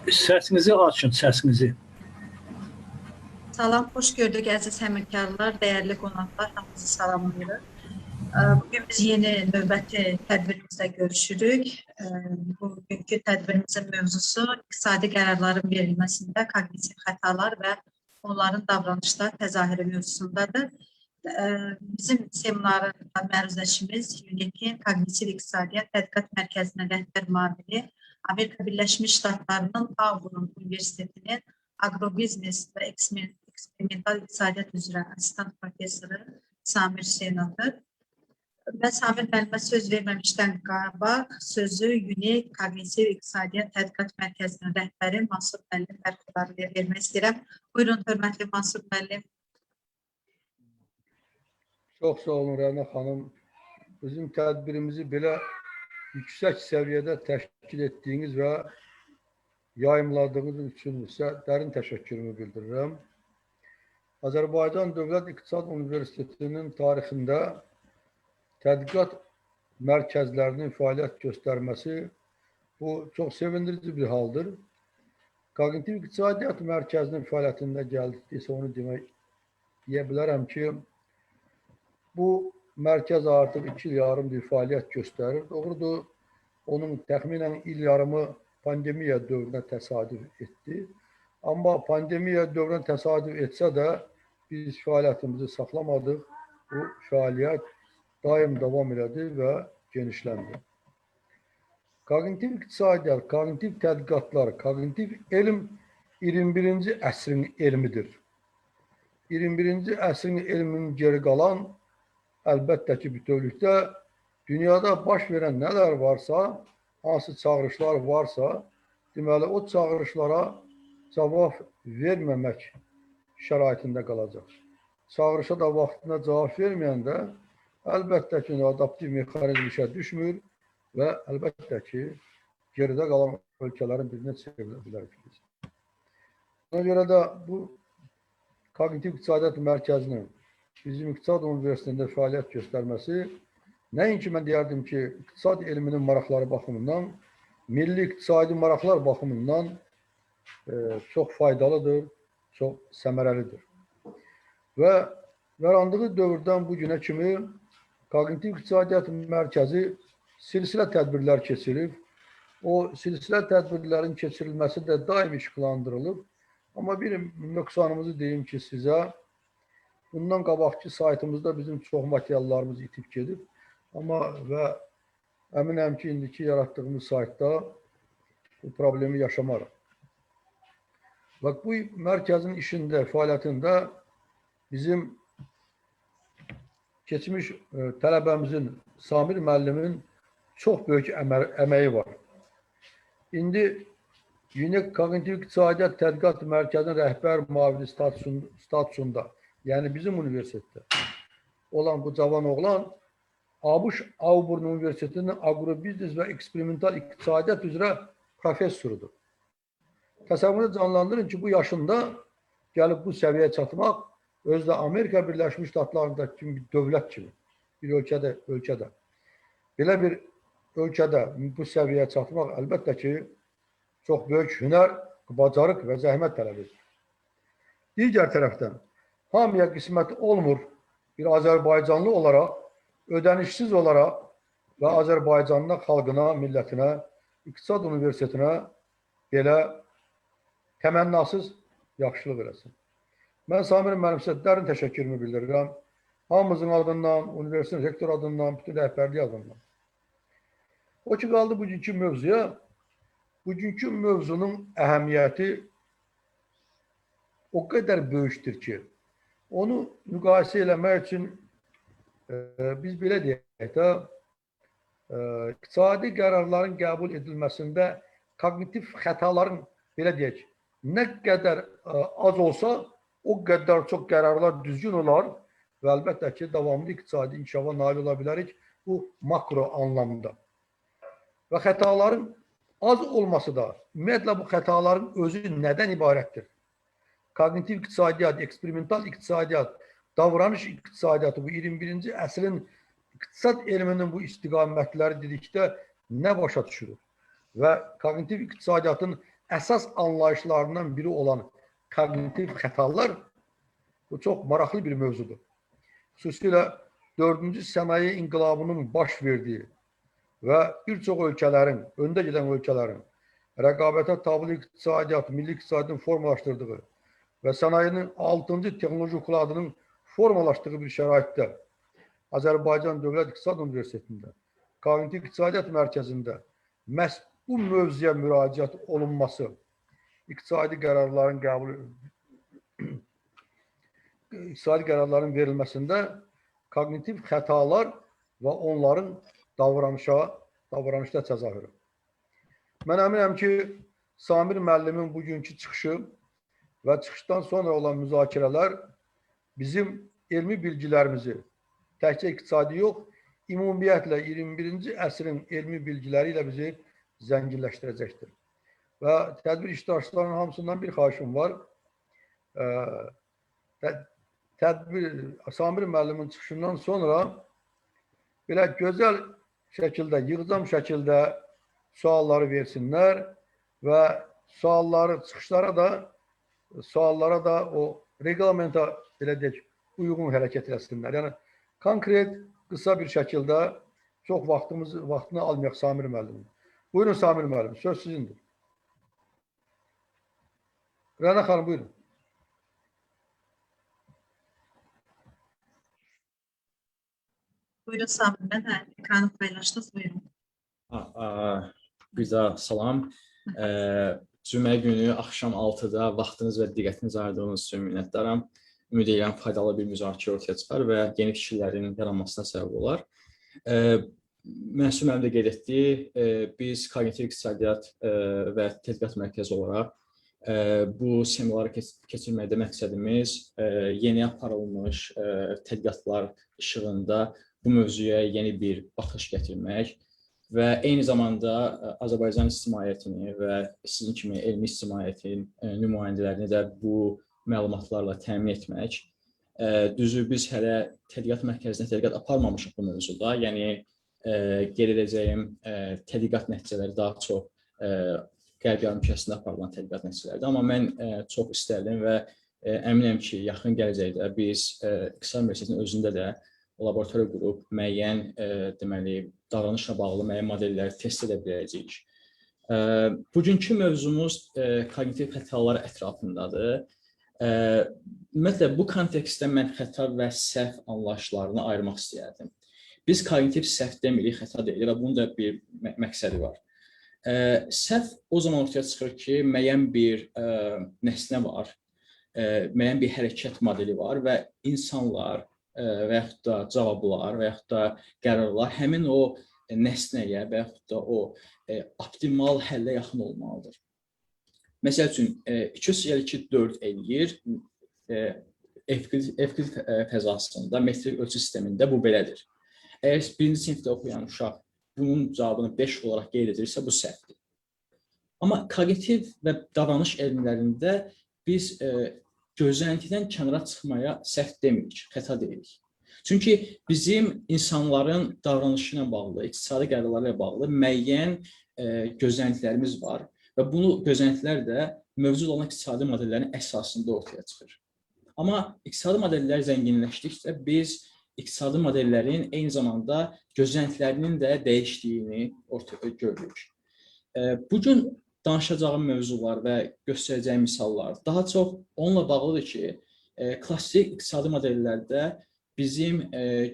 Səsinizi açın, səsinizi. Salam, xoş gördük əziz həmkarlar, dəyərli qonaqlar, hamınızı salamlayırıq. Bugün biz yeni növbəti tədbirimizdə görüşürük. Bugünkü tədbirimizin mövzusu iqtisadi qərarların verilməsində kognitiv xətalar və onların davranışda təzahürü mövzusundadır. Bizim seminarın məruzəçimiz UNEP-in Kognitiv İqtisadiyyat Tədqiqat Mərkəzinin rəhbər müavini, Amerika Birləşmiş Ştatlarının Auburn Universitetinin Agrobiznes və eksperimental iqtisadiyyat üzrə asistan professoru Samir Hüseynovdur. Və Samir müəllimə söz verməmişdən qabaq sözü UNEP Kognitiv İqtisadiyyat Tədqiqat Mərkəzinin rəhbəri Mansur müəllim Bərxudarlıya vermək istəyirəm. Buyurun, hörmətli Mansur müəllim. Çox sağ olun Rəna xanım. Bizim tədbirimizi belə yüksək səviyyədə təşkil etdiyiniz və yayımladığınız üçün sizə dərin təşəkkürümü bildirirəm. Azərbaycan Dövlət İqtisad Universitetinin tarixində tədqiqat mərkəzlərinin fəaliyyət göstərməsi bu çox sevindirici bir haldır. Kognitiv İqtisadiyyat Mərkəzinin fəaliyyətində gəldiksə onu deyə bilərəm ki, bu mərkəz artıq 2 il yarımdır fəaliyyət göstərir. Doğrudur, onun təxminən il yarımı pandemiya dövrünə təsadüf etdi. Amma pandemiya dövrünə təsadüf etsə də biz fəaliyyətimizi saxlamadıq. Bu fəaliyyət daim davam elədi və genişləndi. Kognitiv iqtisadiyyat, kognitiv tədqiqatlar, kognitiv elm 21-ci əsrin elmidir. 21-ci əsrin elminin geri qalan əlbəttə ki, bütövlükdə dünyada baş verən nələr varsa, hansı çağırışlar varsa, deməli, o çağırışlara cavab verməmək şəraitində qalacaq. Çağırışa da vaxtına cavab verməyəndə, əlbəttə ki, adaptiv mexanizm işə düşmür və əlbəttə ki, geridə qalan ölkələrin birinə çevrilə bilər. Ona görə də bu Kognitiv İqtisadiyyat Mərkəzinin bizim İqtisad Universitetində fəaliyyət göstərməsi nəinki mən deyərdim ki, iqtisad elminin maraqları baxımından, milli iqtisadi maraqlar baxımından çox faydalıdır, çox səmərəlidir. Və yarandığı dövrdən bu günə kimi Kognitiv İqtisadiyyat Mərkəzi silsilə tədbirlər keçirib. O silsilə tədbirlərin keçirilməsi də daim işıqlandırılıb. Amma bir nöqsanımızı deyim ki, sizə, bundan qabaqki saytımızda bizim çox materiallarımız itib gedib. Amma və əminəm ki, indiki yaratdığımız saytda bu problemi yaşamarıq. Bax, bu mərkəzin işində, fəaliyyətində bizim keçmiş tələbəmizin, Samir müəllimin çox böyük əməyi var. İndi UNEP Kognitiv İqtisadiyyat Tədqiqat Mərkəzinin rəhbər müavini statusunda, yəni bizim universitetdə olan bu cavan oğlan, ABŞ Auburn Universitetinin Agrobiznes və eksperimental iqtisadiyyat üzrə professorudur. Təsəvvürü canlandırın ki, bu yaşında gəlib bu səviyyəyə çatmaq özü də Amerika Birləşmiş Ştatlarındakı kimi bir dövlət kimi, bir ölkədə. Belə bir ölkədə bu səviyyəyə çatmaq əlbəttə ki, çox böyük hünər, bacarıq və zəhmət tələb edir. Digər tərəfdən, hamıya qismət olmur bir Azərbaycanlı olaraq, ödənişsiz olaraq və Azərbaycanlı xalqına, millətinə, İqtisad Universitetinə belə təmənnasız yaxşılıq eləsin. Mən Samir müəllimə dərin təşəkkürümü bildirirəm. Hamımızın adından, universitetin rektor adından, bütün rəhbərlik adından. O ki, qaldı bugünkü mövzuya. Bugünkü mövzunun əhəmiyyəti o qədər böyükdür ki, onu müqayisə eləmək üçün biz belə deyək də, iqtisadi qərarların qəbul edilməsində kognitiv xətaların, belə deyək, nə qədər az olsa, o qədər çox qərarlar düzgün olar və əlbəttə ki, davamlı iqtisadi inkişafa nail ola bilərik bu makro anlamda. Və xətaların az olması da, ümumiyyətlə bu xətaların özü nədən ibarətdir? Kognitiv iqtisadiyyat, eksperimental iqtisadiyyat, davranış iqtisadiyyatı, bu 21-ci əsrin iqtisad elminin bu istiqamətləri dedikdə nə başa düşürük? Və kognitiv iqtisadiyyatın əsas anlayışlarından biri olan kognitiv xətalar bu çox maraqlı bir mövzudur. Xüsusilə 4-cü sənaye inqilabının baş verdiyi və bir çox ölkələrin, öndə gedən ölkələrin rəqabətə tabi iqtisadiyyat, milli iqtisadiyyatın formalaşdırdığı və sənayenin 6-cı texnoloji inkişafının formalaşdığı bir şəraitdə Azərbaycan Dövlət İqtisad Universitetində, Kognitiv İqtisadiyyat Mərkəzində məhz bu mövzuya müraciət olunması, iqtisadi qərarların verilməsində kognitiv xətalar və onların davranışda təzahürü. Mən əminəm ki, Samir müəllimin bugünkü çıxışı və çıxışdan sonra olan müzakirələr bizim elmi bilgilərimizi təkcə iqtisadi yox, ümumiyyətlə 21-ci əsrin elmi bilgiləri ilə bizi zənginləşdirəcəkdir. Və tədbir iştirakçılarının hamısından bir xahişim var. Samir müəllimin çıxışından sonra belə gözəl şəkildə, yığcam şəkildə sualları versinlər və suallara da o reglamenta belə deyək, uyğun hərəkət etsinlər. Yəni konkret, qısa bir şəkildə çox vaxtını almayaq Samir müəllimin. Buyurun Samir müəllim, söz sizindir. Rəna xanım, buyurun. Buyurun Samir, mən ekranı paylaşdınız, buyurun. Bir daha salam. Cümə günü axşam 6-da vaxtınız və diqqətiniz ayırdığınız üçün minnətdaram. Ümid edirəm faydalı bir müzakirə ortaya çıxar və yeni fikirlərin yaranmasına səbəb olar. Məsum mənim də qeyd etdiyi, biz Kognitiv İqtisadiyyat və Tədqiqat Mərkəzi olaraq bu seminarı keçirməkdə məqsədimiz yeni aparılmış tədqiqatlar işığında bu mövzuya yeni bir baxış gətirmək və eyni zamanda Azərbaycan ictimaiyyətini və sizin kimi elmi ictimaiyyətin nümayəndələrini də bu məlumatlarla təmin etmək. Düzü, biz hələ tədqiqat mərkəzinə tədqiqat aparmamışıq bu mövzuda. Yəni, qeyd edəcəyim tədqiqat nəticələri daha çox Qərb yarımkürəsində aparılan tədqiqat nəticələrdir. Amma mən çox istərdim və əminəm ki, yaxın gələcəkdə biz İqtisad Universitetinin özündə də laboratoriya qurub müəyyən davranışla bağlı müəyyən modelləri test edə biləcəyik. Bugünkü mövzumuz kognitiv xətalar ətrafındadır. Ümumiyyətlə, bu kontekstdə mən xəta və səhv anlayışlarını ayırmaq istəyərdim. Biz kognitiv səhv demirik, xəta deyilir və bunun da bir məqsədi var. Səhv o zaman ortaya çıxır ki, müəyyən bir nəsnə var, müəyyən bir hərəkət modeli var və insanlar və yaxud da cavablar və yaxud da qərarlar həmin o nəsnəyə və yaxud da o optimal həllə yaxın olmalıdır. Məsəl üçün, 2+2=4 eləyir, Evklid fəzasında, metrik ölçü sistemində bu belədir. Əgər birinci sinifdə oxuyan uşaq bunun cavabını 5 olaraq qeyd edirsə, bu səhvdir. Amma kognitiv və davranış elmlərində biz gözləntidən kənara çıxmaya səhv demirik, xəta deyirik. Çünki bizim insanların davranışı ilə bağlı, iqtisadi qərarları ilə bağlı müəyyən gözləntilərimiz var və bu gözləntilər də mövcud olan iqtisadi modellərin əsasında ortaya çıxır. Amma iqtisadi modellər zənginləşdikcə biz iqtisadi modellərin eyni zamanda gözləntilərinin də dəyişdiyini ortaya görürük. Bugün danışacağım mövzular və göstərəcəyim misallar daha çox onunla bağlıdır ki, klassik iqtisadi modellərdə bizim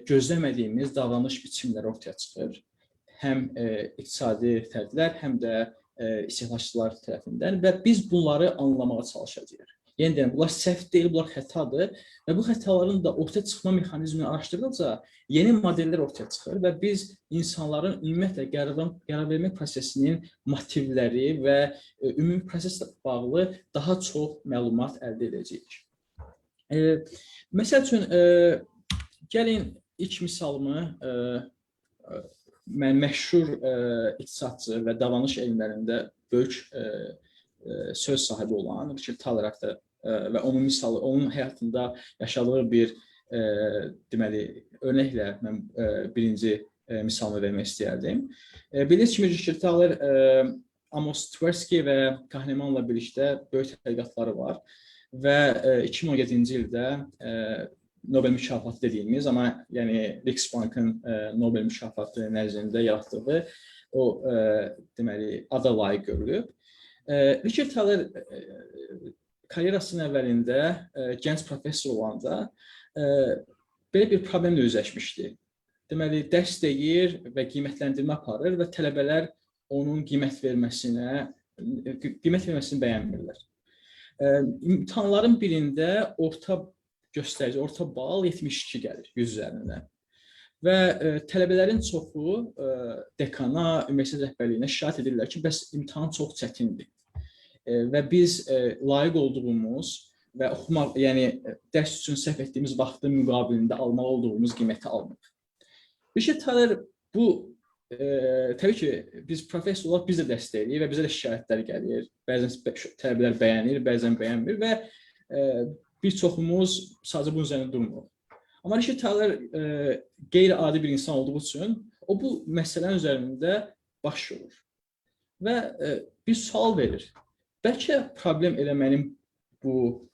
gözləmədiyimiz davranış biçimləri ortaya çıxır. Həm iqtisadi fərdlər, həm də istehlakçılar tərəfindən və biz bunları anlamağa çalışacağıq. Yəni deyəm, bunlar səhv deyil, bunlar xətadır və bu xətaların da ortaya çıxma mexanizmini araşdırdıqca yeni modellər ortaya çıxır və biz insanların ümumiyyətlə qərar vermə prosesinin motivləri və ümumi proseslə bağlı daha çox məlumat əldə edəcəyik. Məsəl üçün, gəlin ilk misalımı mən məşhur iqtisadçı və davranış elmlərində böyük söz sahibi olan Richard Thaler və onun misalı, onun həyatında yaşadığı bir örnəklə mən birinci misalını vermək istəyərdim. Bildiğiniz kimi Richard Thaler Amos Tversky və Kahnemanla birlikdə böyük tədqiqatları var və 2017-ci ildə Nobel mükafatı dediyimiz, amma yəni Riksbankın Nobel mükafatı nəzdində yaratdığı o deməli ada layiq görülüb. Richard Thaler karyerasının əvvəlində gənc professor olanda belə bir problemlə üzləşmişdi. Deməli, dərs deyir və qiymətləndirmə aparır və tələbələr onun qiymət verməsini bəyənmirlər. İmtahanların birində orta göstərici, orta bal 72 gəlir 100 üzərindən. Və tələbələrin çoxu dekana, universitet rəhbərliyinə şikayət edirlər ki, bəs imtahan çox çətindir. Və biz layiq olduğumuz və oxumaq, yəni dərs üçün sərf etdiyimiz vaxtın müqabilində almalı olduğumuz qiyməti almır. Richard Thaler bu, təbii ki, biz professorlar biz də dəstəkləyir və bizə də şikayətlər gəlir. Bəzən tələbələr bəyənir, bəzən bəyənmir və bir çoxumuz sadəcə bunun üzərində durmuruq. Amma Richard Thaler qeyri-adi bir insan olduğu üçün o bu məsələnin üzərində baş yorur və bir sual verir. Bəlkə problem elə mənim bu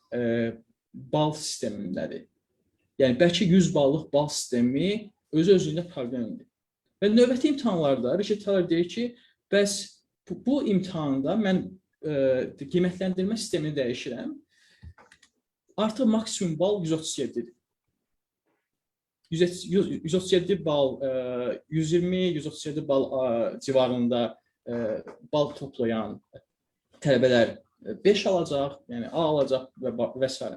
bal sistemimdədir. Yəni, bəlkə 100 ballıq bal sistemi özü-özlüyündə problemdir. Və növbəti imtahanlarda Richard Thaler deyir ki, bəs bu imtahanda mən qiymətləndirmə sistemini dəyişirəm. Artıq maksimum bal 137-dir. 137 bal, 120-137 bal civarında bal toplayan tələbələr 5 alacaq, yəni A alacaq və s.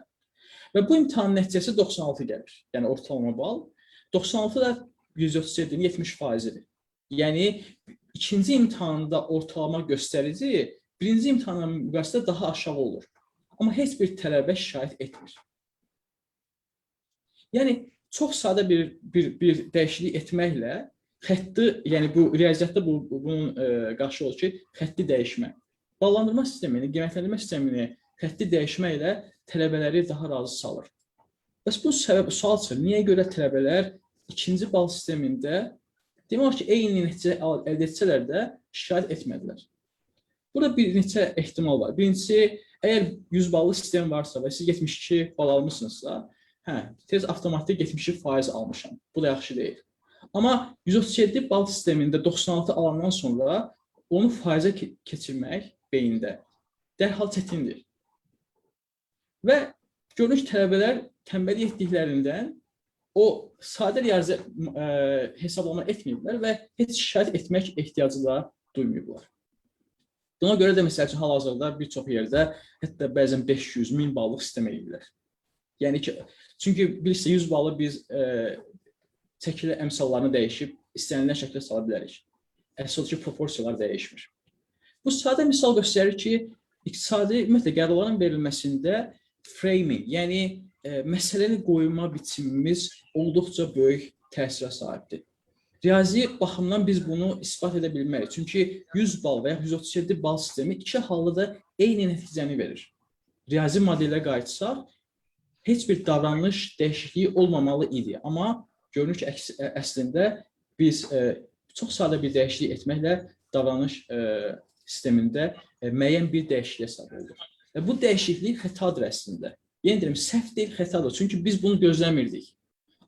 Və bu imtahanın nəticəsi 96 gəlir, yəni ortalama bal. 96 da 137-nin 70%-dir. Yəni, ikinci imtahanda ortalama göstərici birinci imtahana müqayisədə daha aşağı olur. Amma heç bir tələbə şikayət etmir. Yəni, çox sadə bir dəyişiklik etməklə xətti, yəni bu riyaziyyatda bunun qarşı olur ki, xətti dəyişmək. Ballandırma sistemini, qiymətləndirmə sistemini xətti dəyişməklə tələbələri daha razı salır. Bəs bu səbəb sual çıxır. Niyə görə tələbələr ikinci bal sistemində demək olar ki, eyni nəticə əldə etsələr də şikayət etmədilər? Burada bir neçə ehtimal var. Birincisi, əgər 100 ballı sistem varsa və siz 72 bal almışsınızsa, tez avtomatik 72% almışam. Bu da yaxşı deyil. Amma 137 bal sistemində 96 alandan sonra onu faizə keçirmək beyində dərhal çətindir. Və görünür ki, tələbələr tənbəllik etdiklərindən o sadə riyazi hesablama etməyiblər və heç şikayət etmək ehtiyacı da duymayıblar. Buna görə də məsəl üçün hal-hazırda bir çox yerdə hətta bəzən 500-1000 ballıq sistem edirlər. Yəni ki, çünki bilirsə 100 ballı biz çəkili əmsallarını dəyişib istənilən şəkildə sala bilərik. Əsas ki, proporsiyalar dəyişmir. Bu sadə misal göstərir ki, iqtisadi ümumiyyətlə qərarların verilməsində framing, yəni məsələni qoyma biçimimiz olduqca böyük təsirə sahibdir. Riyazi baxımdan biz bunu isbat edə bilmərik. Çünki 100 bal və ya 137 bal sistemi iki halda da eyni nəticəni verir. Riyazi modelə qayıtsaq, heç bir davranış dəyişikliyi olmamalı idi. Amma görünür ki, əslində biz çox sadə bir dəyişiklik etməklə davranış sistemində müəyyən bir dəyişikliyə səbəb olur. Və bu dəyişiklik xətadır əslində. Yenə deyirəm, səhv deyil, xətadır. Çünki biz bunu gözləmirdik.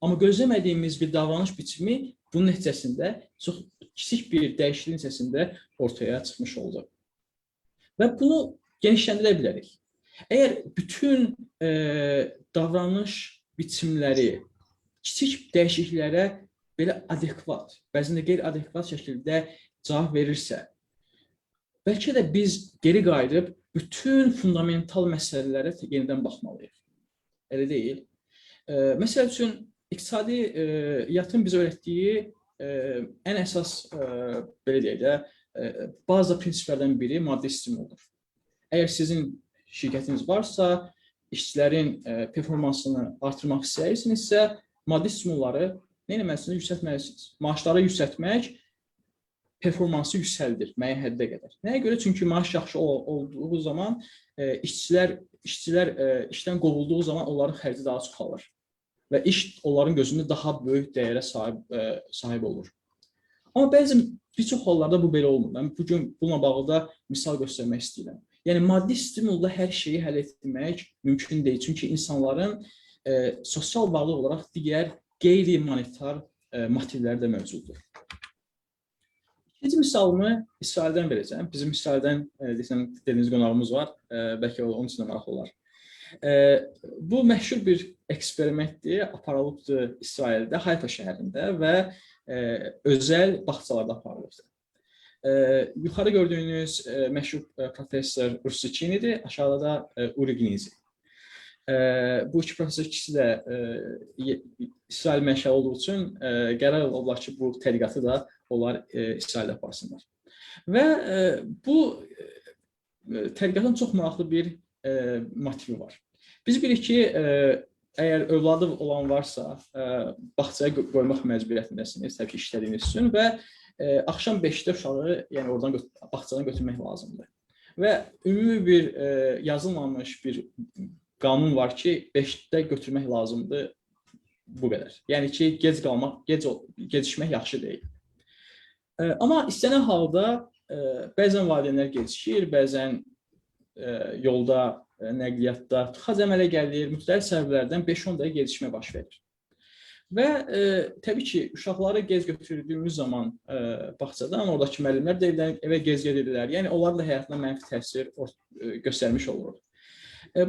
Amma gözləmədiyimiz bir davranış biçimi bunun nəticəsində çox kiçik bir dəyişikliyin nəticəsində ortaya çıxmış oldu. Və bunu genişləndirə bilərik. Əgər bütün davranış biçimləri kiçik dəyişikliklərə belə adekvat, bəzən də qeyri-adekvat şəkildə cavab verirsə, bəlkə də biz geri qayıdıb bütün fundamental məsələlərə yenidən baxmalıyıq. Elə deyil. Məsəl üçün, iqtisadiyyatın bizə öyrətdiyi ən əsas, belə deyək də, bazı prinsiplərdən biri maddi stimuldur. Əgər sizin şirkətiniz varsa, işçilərin performansını artırmaq istəyirsinizsə, maddi stimulları nə etməlisiniz? Yüksəltməlisiniz. Maaşları yüksəltmək performansı yüksəldir müəyyən həddə qədər. Nəyə görə? Çünki maaş yaxşı olduğu zaman işçilər işdən qovulduğu zaman onların xərci daha çoxalır və iş onların gözündə daha böyük dəyərə sahib olur. Amma bəzi bir çox hallarda bu belə olmur. Mən bugün bununla bağlı da misal göstərmək istəyirəm. Yəni, maddi stimulla hər şeyi həll etmək mümkün deyil. Çünki insanların sosial varlıq olaraq digər qeyri-monetar motivləri də mövcuddur. İkinci misalımı İsraildən verəcəm. Bizim İsraildən dediyiniz qonağımız var. Bəlkə onun üçün də maraqlı olar. Bu məşhur bir eksperimentdir, aparılıbdır İsraildə, Hayfa şəhərində və özəl bağçalarda aparılıbdır. Yuxarı gördüyünüz məşhur professor Rusicinidir, aşağıda da Uri Gnizi. Bu iki professor ikisi də İsrail mənşəli olduğu üçün qərar oldular ki, bu tədqiqatı da onlar İsraildə aparsınlar. Və bu tədqiqatın çox maraqlı bir motivi var. Biz bilirik ki, əgər övladı olan varsa, bağçaya qoymaq məcburiyyətindəsiniz, təbii ki, işlədiyiniz üçün və axşam 5-də uşağı oradan bağçadan götürmək lazımdır. Və ümumi bir yazılmamış bir qanun var ki, 5-də götürmək lazımdır bu qədər. Yəni ki, gecikmək yaxşı deyil. Amma istənilən halda bəzən valideynlər gecikir, bəzən yolda, nəqliyyatda tıxac əmələ gəlir, müxtəlif səbəblərdən 5-10 dəqiqə gecikmə baş verir. Və təbii ki, uşaqları gec götürdüyümüz zaman bağçadan oradakı müəllimlər də evə gec gedirlər. Yəni, onlar da həyatına mənfi təsir göstərmiş olur.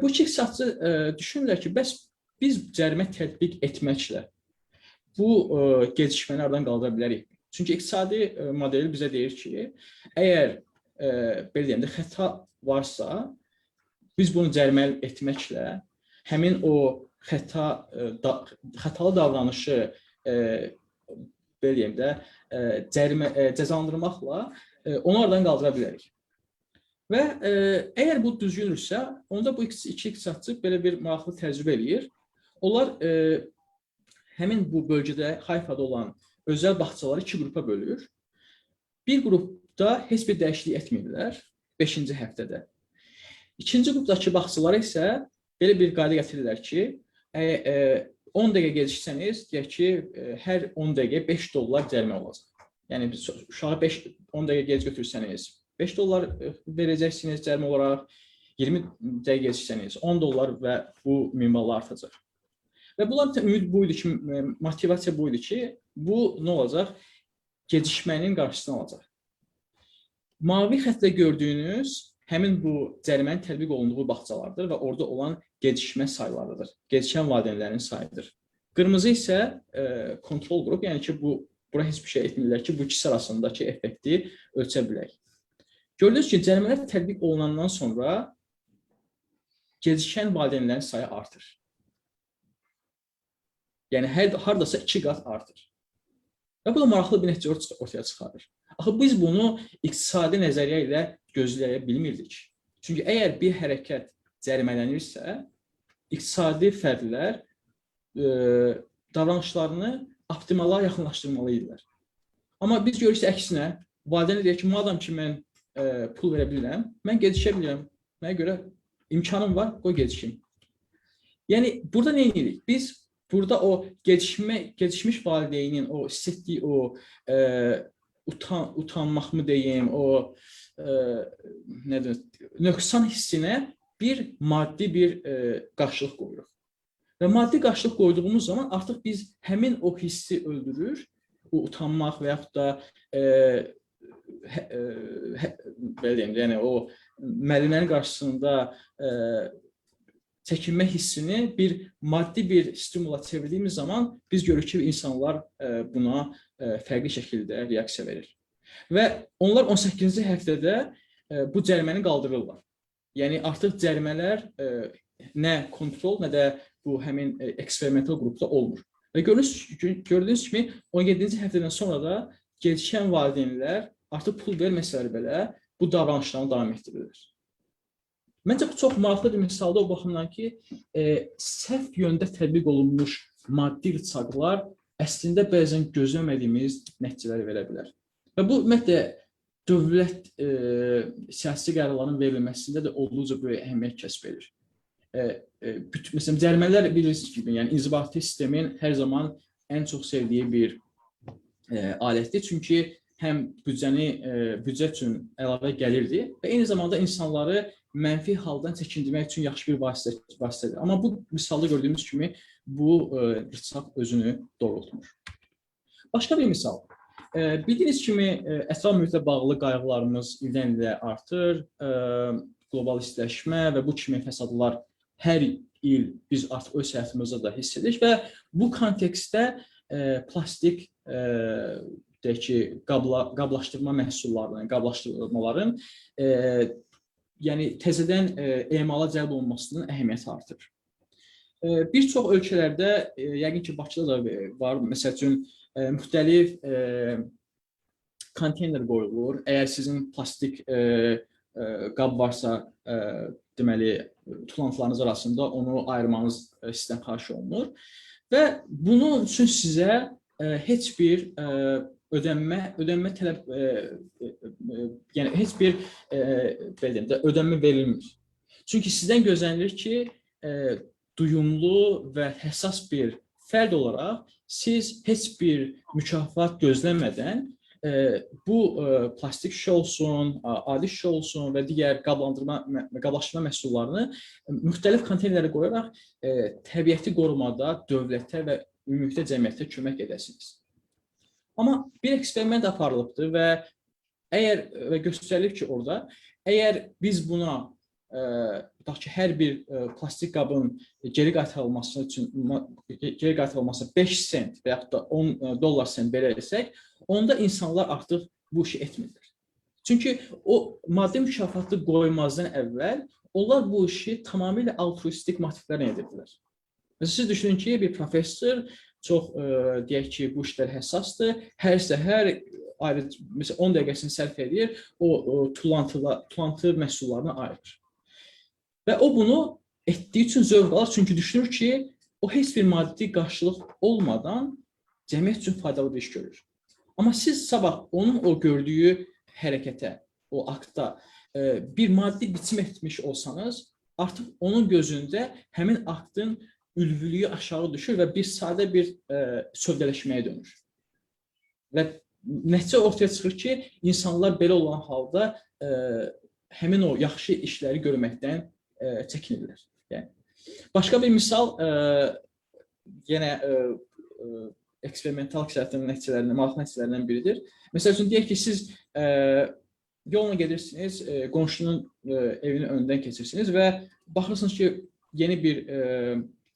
Bu iki iqtisadçı düşünürlər ki, bəs biz cərimə tətbiq etməklə bu gecikməni aradan qaldıra bilərik. Çünki iqtisadi modeli bizə deyir ki, əgər belə deyəndə xəta varsa, biz bunu cərimə etməklə həmin o xətalı davranışı belə deyəndə cəzalandırmaqla onu aradan qaldıra bilərik. Və əgər bu düzgündürsə, onda bu iki iqtisadçı belə bir maraqlı təcrübə eləyir. Onlar həmin bu bölgədə Hayfada olan özəl bağçaları iki qrupa bölür. Bir qrupda heç bir dəyişiklik etmirlər 5-ci həftədə. İkinci qrupdakı bağçalara isə belə bir qayda gətirirlər ki, 10 dəqiqə geciksəniz, deyək ki, hər 10 dəqiqə $5 cərimə olacaq. Yəni, uşağı 10 dəqiqə gec götürsəniz, $5 verəcəksiniz cərimə olaraq, 20 dəqiqə geciksəniz, $10 və bu minvalla artacaq. Və bunların ümid buydu ki, motivasiya buydu ki, bu nə olacaq? Gecikmənin qarşısını alacaq. Mavi xətlə gördüyünüz həmin bu cərimənin tətbiq olunduğu bağçalardır və orada olan gecikmə saylarıdır. Gecikən valideynlərin sayıdır. Qırmızı isə kontrol qrup, yəni ki, bura heç bir şey etmirlər ki, bu ikisi arasındakı effekti ölçə bilək. Gördünüz ki, cərimələr tətbiq olunandan sonra gecikən valideynlərin sayı artır. Yəni, haradasa 2 qat artır. Və bu da maraqlı bir nəticə ortaya çıxarır. Axı, biz bunu iqtisadi nəzəriyyə ilə gözləyə bilmirdik. Çünki əgər bir hərəkət cərimələnirsə, iqtisadi fərdlər davranışlarını optimala yaxınlaşdırmalıdırlar. Amma biz görürük ki, əksinə, valideyn deyir ki, madam ki, mən pul verə bilirəm, mən gecikə bilirəm. Mənə görə imkanım var, qoy gecikim. Yəni, burada nə edirik? Biz burada o gecikmiş valideynin o hissetdiyi o utanmaq mı deyim, o nöqsan hissinə bir maddi bir qarşılıq qoyuruq. Və maddi qarşılıq qoyduğumuz zaman artıq biz həmin o hissi öldürür, o utanmaq və yaxud da belə deyim, yəni o müəllimlərin qarşısında çəkinmə hissini bir maddi bir stimula çevirdiyimiz zaman biz görürük ki, insanlar buna fərqli şəkildə reaksiya verir. Və onlar 18-ci həftədə bu cəriməni qaldırırlar. Yəni, artıq cərimələr nə kontrol, nə də bu həmin eksperimental qrupda olmur. Və gördüyünüz kimi 17-ci həftədən sonra da gecikən valideynlər artıq pul verməsələr belə bu davranışlarını davam etdirirlər. Məncə, bu çox maraqlı bir misalda o baxımdan ki, səhv yöndə tətbiq olunmuş maddi rıçaqlar əslində bəzən gözləmədiyimiz nəticələri verə bilər. Və bu, ümumiyyətlə, dövlət siyasi qərarların verilməsində də olduqca böyük əhəmiyyət kəsb edir. Məsələn, cərimələr bilirsiniz kimi, yəni inzibati sistemin hər zaman ən çox sevdiyi bir alətdir. Çünki həm büdcə üçün əlavə gəlirdi və eyni zamanda insanları mənfi haldan çəkindirmək üçün yaxşı bir vasitədir. Amma bu misalda gördüyümüz kimi bu rıçaq özünü doğrultmur. Başqa bir misal. Bildiyiniz kimi ətraf mühitlə bağlı qayğılarımız ildən-ilə artır. Qlobal istiləşmə və bu kimi fəsadlar hər il biz artıq öz həyatımızda da hiss edirik və bu kontekstdə plastik deyək ki, qablaşdırma məhsullarının, qablaşdırmaların yəni təzədən emala cəlb olunmasının əhəmiyyəti artır. Bir çox ölkələrdə, yəqin ki, Bakıda da var, məsəl üçün, müxtəlif konteyner qoyulur. Əgər sizin plastik qab varsa, deməli, tullantılarınız arasında onu ayırmanız sizdən xahiş olunur. Və bunun üçün sizə heç bir ödənmə tələb, yəni heç bir ödənmə verilmir. Çünki sizdən gözlənilir ki, duyumlu və həssas bir fərd olaraq siz heç bir mükafat gözləmədən bu plastik şişə olsun, adi şişə olsun və digər qablaşdırma məhsullarını müxtəlif konteynerlərə qoyaraq təbiəti qorumada dövlətə və ümumilikdə cəmiyyətə kömək edəsiniz. Amma bir eksperiment aparılıbdır və göstərilir ki, orada əgər biz buna hər bir plastik qabın geri qaytarılması üçün 5 sent və yaxud da 10 dollar sent belə etsək, onda insanlar artıq bu işi etmirlər. Çünki o maddi mükafatı qoymazdan əvvəl onlar bu işi tamamilə altruistik motivlərlə edirdilər. Siz düşünün ki, bir professor çox, deyək ki, bu işlər həssasdır, hər səhər ayrı, məsələn, 10 dəqiqəsini sərf edir, o tullantı məhsullarını ayırır. Və o bunu etdiyi üçün zövq alır, çünki düşünür ki, o heç bir maddi qarşılıq olmadan cəmiyyət üçün faydalı bir iş görür. Amma siz sabah onun o gördüyü hərəkətə, o aktda bir maddi biçim etmiş olsanız, artıq onun gözündə həmin aktın ülvülüyü aşağı düşür və bir sadə bir sövdələşməyə dönür. Və nəticə ortaya çıxır ki, insanlar belə olan halda həmin o yaxşı işləri görməkdən çəkinirlər. Yəni, başqa bir misal, yenə eksperimental iqtisadiyyatın maraqlı nəticələrindən biridir. Məsəl üçün, deyək ki, siz yolla gedirsiniz, qonşunun evinin önündən keçirsiniz və baxırsınız ki, yeni bir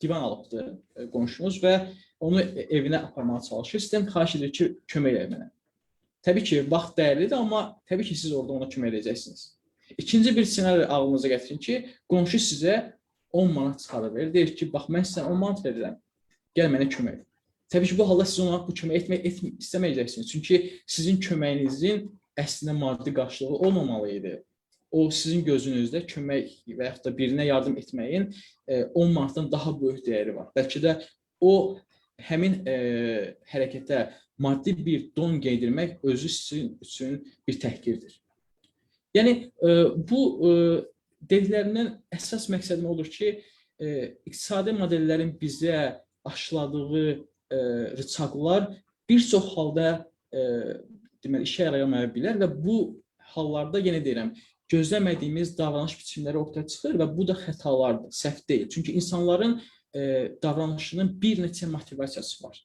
divan alıbdır qonşunuz və onu evinə aparmağa çalışır. Sizdən xahiş edir ki, kömək edək mənə. Təbii ki, vaxt dəyərlidir, amma təbii ki, siz orada ona kömək edəcəksiniz. İkinci bir senari ağlınıza gətirin ki, qonşu sizə 10 manat çıxarır verir. Deyir ki, bax, mən sizə 10 manat verirəm, gəl mənə kömək edin. Təbii ki, bu halda siz ona bu kömək etmək istəməyəcəksiniz. Çünki sizin köməyinizin əslində maddi qarşılığı olmamalı idi. O, sizin gözünüzdə kömək və yaxud da birinə yardım etməyin 10 manatdan daha böyük dəyəri var. Bəlkə də o, həmin hərəkətə maddi bir don geydirmək özü sizin üçün bir təhqirdir. Yəni, bu dediklərindən əsas məqsədim odur ki, iqtisadi modellərin bizə aşıladığı rıçaqlar bir çox halda işə yaraya bilər və bu hallarda, yenə deyirəm, gözləmədiyimiz davranış biçimləri ortaya çıxır və bu da xətalardır, səhv deyil. Çünki insanların davranışının bir neçə motivasiyası var.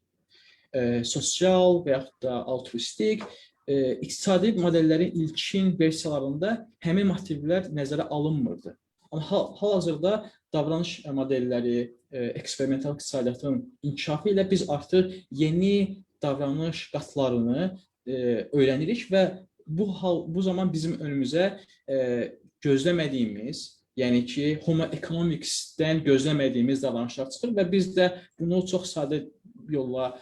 Sosial və yaxud da altruistik, iqtisadi modellərin ilkin versiyalarında həmin motivlər nəzərə alınmırdı. Amma hal-hazırda davranış modelləri, eksperimental iqtisadiyyatın inkişafı ilə biz artıq yeni davranış qatlarını öyrənirik və bu zaman bizim önümüzə gözləmədiyimiz, yəni ki, homo economics'dən gözləmədiyimiz davranışlar çıxır və biz də bunu çox sadə yolla